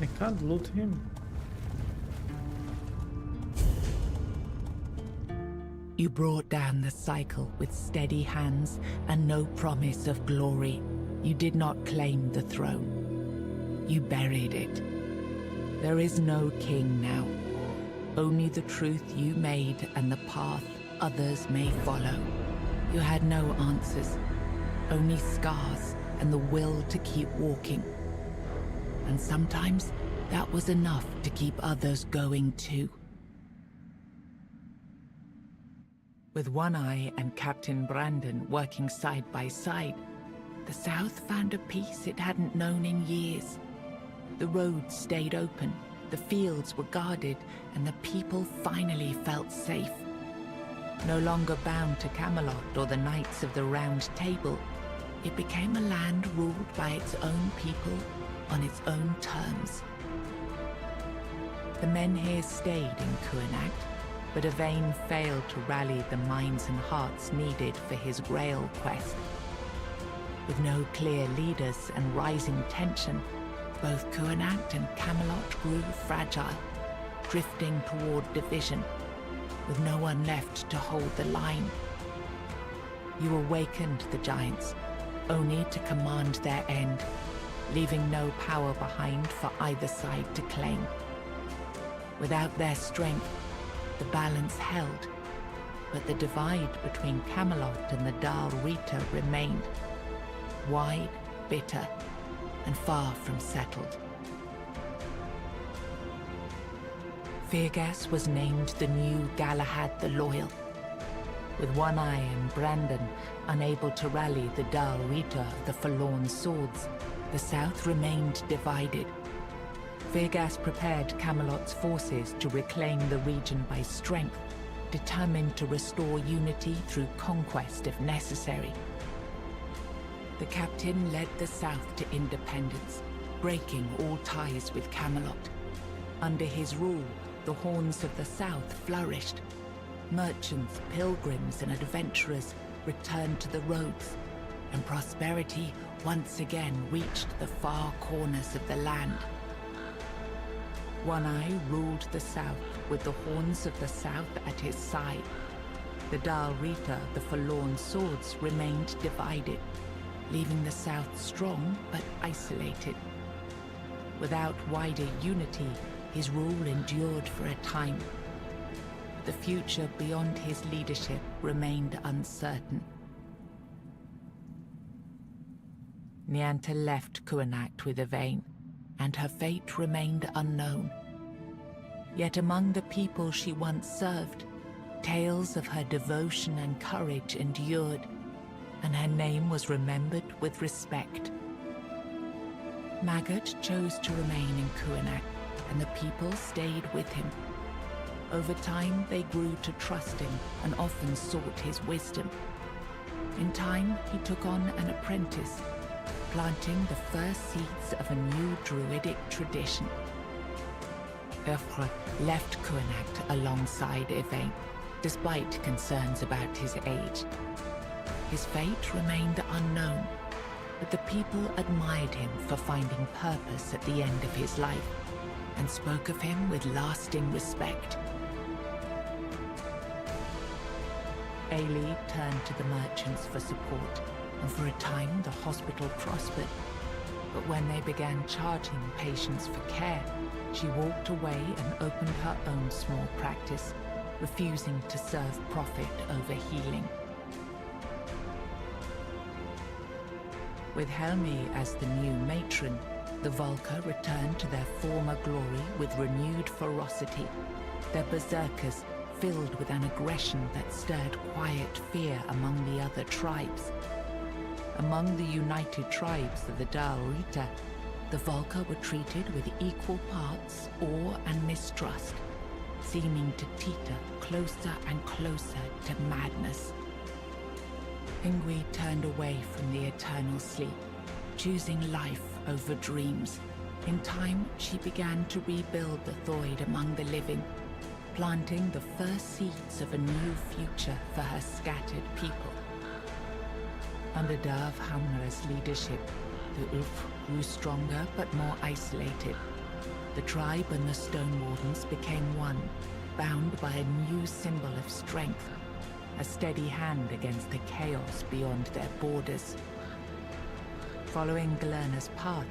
I can't loot him. You brought down the cycle with steady hands and no promise of glory. You did not claim the throne. You buried it. There is no king now. Only the truth you made and the path others may follow. You had no answers, only scars and the will to keep walking. And sometimes that was enough to keep others going too. With One Eye and Captain Brandon working side by side, the South found a peace it hadn't known in years. The roads stayed open, the fields were guarded, and the people finally felt safe. No longer bound to Camelot or the Knights of the Round Table, it became a land ruled by its own people on its own terms. The men here stayed in Kuanacht, but Yvain failed to rally the minds and hearts needed for his Grail quest. With no clear leaders and rising tension, both Kuanacht and Camelot grew fragile, drifting toward division, with no one left to hold the line. You awakened the giants, only to command their end, leaving no power behind for either side to claim. Without their strength, the balance held, but the divide between Camelot and the Dal Rita remained, wide, bitter, and far from settled. Firgas was named the new Galahad the Loyal. With One Eye and Brandon unable to rally the Dal Rita of the Forlorn Swords, the South remained divided. Firgas prepared Camelot's forces to reclaim the region by strength, determined to restore unity through conquest if necessary. The captain led the South to independence, breaking all ties with Camelot. Under his rule, the Horns of the South flourished. Merchants, pilgrims, and adventurers returned to the roads, and prosperity once again reached the far corners of the land. One Eye ruled the South with the Horns of the South at his side. The Dal Rita, the Forlorn Swords, remained divided, leaving the South strong but isolated. Without wider unity, his rule endured for a time. The future beyond his leadership remained uncertain. Nianta left Kuanacht with Yvain, and her fate remained unknown. Yet among the people she once served, tales of her devotion and courage endured, and her name was remembered with respect. Maggot chose to remain in Kuanacht, and the people stayed with him. Over time, they grew to trust him and often sought his wisdom. In time, he took on an apprentice, planting the first seeds of a new druidic tradition. Oeuvre left Kuanacht alongside Yvain, despite concerns about his age. His fate remained unknown, but the people admired him for finding purpose at the end of his life, and spoke of him with lasting respect. Ailey turned to the merchants for support, and for a time the hospital prospered. But when they began charging patients for care, she walked away and opened her own small practice, refusing to serve profit over healing. With Helmi as the new matron, the Volca returned to their former glory with renewed ferocity, their berserkers filled with an aggression that stirred quiet fear among the other tribes. Among the united tribes of the Dal Rita, the Volca were treated with equal parts awe and mistrust, seeming to teeter closer and closer to madness. Ingui turned away from the eternal sleep, choosing life over dreams. In time, she began to rebuild the Thoid among the living, planting the first seeds of a new future for her scattered people. Under Dav Hamra's leadership, the Ulf grew stronger but more isolated. The tribe and the Stone Wardens became one, bound by a new symbol of strength, a steady hand against the chaos beyond their borders. Following Galerna's path,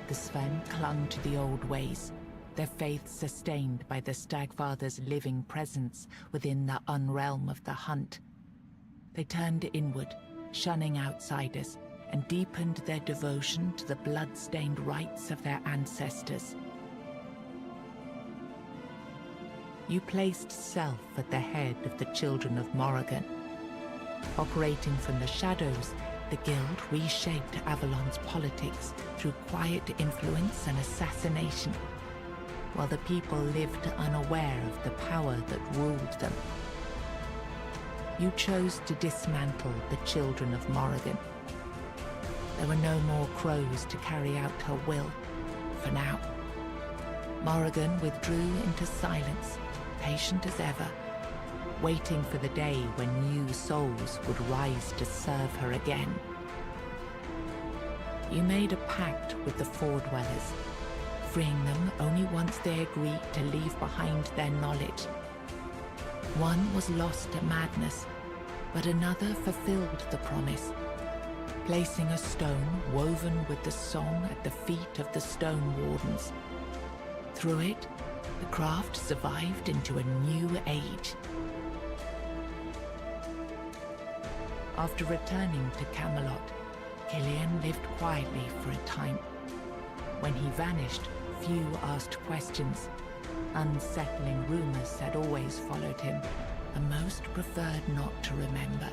the Sven clung to the old ways, their faith sustained by the Stagfather's living presence within the unrealm of the hunt. They turned inward, shunning outsiders, and deepened their devotion to the blood-stained rites of their ancestors. You placed self at the head of the Children of Morrigan. Operating from the shadows, the Guild reshaped Avalon's politics through quiet influence and assassination, while the people lived unaware of the power that ruled them. You chose to dismantle the Children of Morrigan. There were no more crows to carry out her will, for now. Morrigan withdrew into silence, patient as ever, waiting for the day when new souls would rise to serve her again. You made a pact with the Four Dwellers, freeing them only once they agreed to leave behind their knowledge. One was lost to madness, but another fulfilled the promise, placing a stone woven with the song at the feet of the Stone Wardens. Through it, the craft survived into a new age. After returning to Camelot, Killian lived quietly for a time. When he vanished, few asked questions. Unsettling rumors had always followed him, and most preferred not to remember.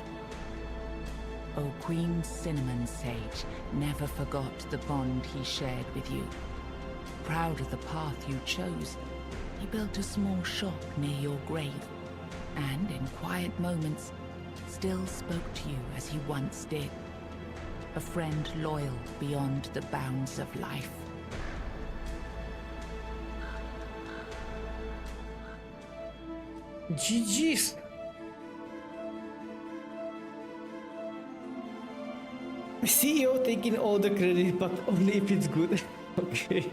O Queen Cinnamon Sage never forgot the bond he shared with you. Proud of the path you chose, he built a small shop near your grave, and in quiet moments, still spoke to you as he once did. A friend loyal beyond the bounds of life. GG's. CEO taking all the credit, but only if it's good. Okay.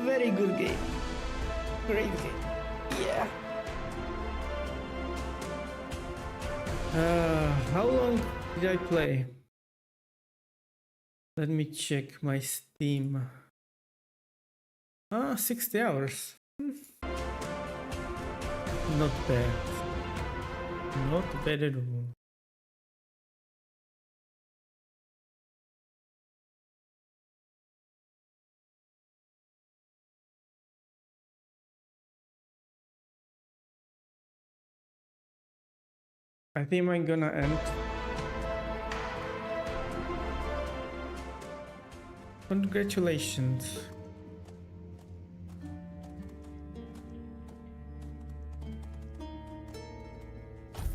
Very good game. Great game. Yeah. How long did I play? Let me check my Steam. 60 hours. Not bad. Not bad at all. I think I'm gonna end. Congratulations.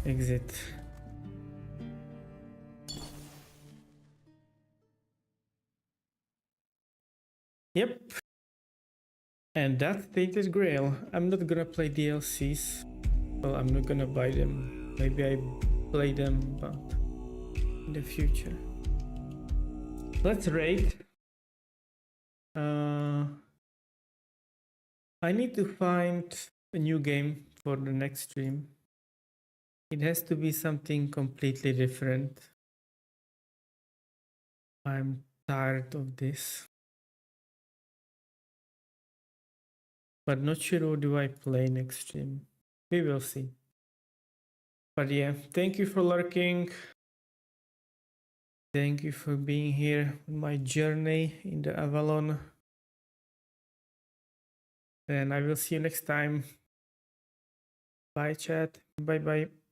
Exit. Yep. And that's Tainted Grail. I'm not gonna play DLCs. Well, I'm not gonna buy them. Maybe I play them, but in the future. Let's rate. I need to find a new game for the next stream. It has to be something completely different. I'm tired of this. But not sure what do I play next stream. We will see. But yeah, thank you for lurking. Thank you for being here on my journey in the Avalon. And I will see you next time. Bye, chat. Bye bye.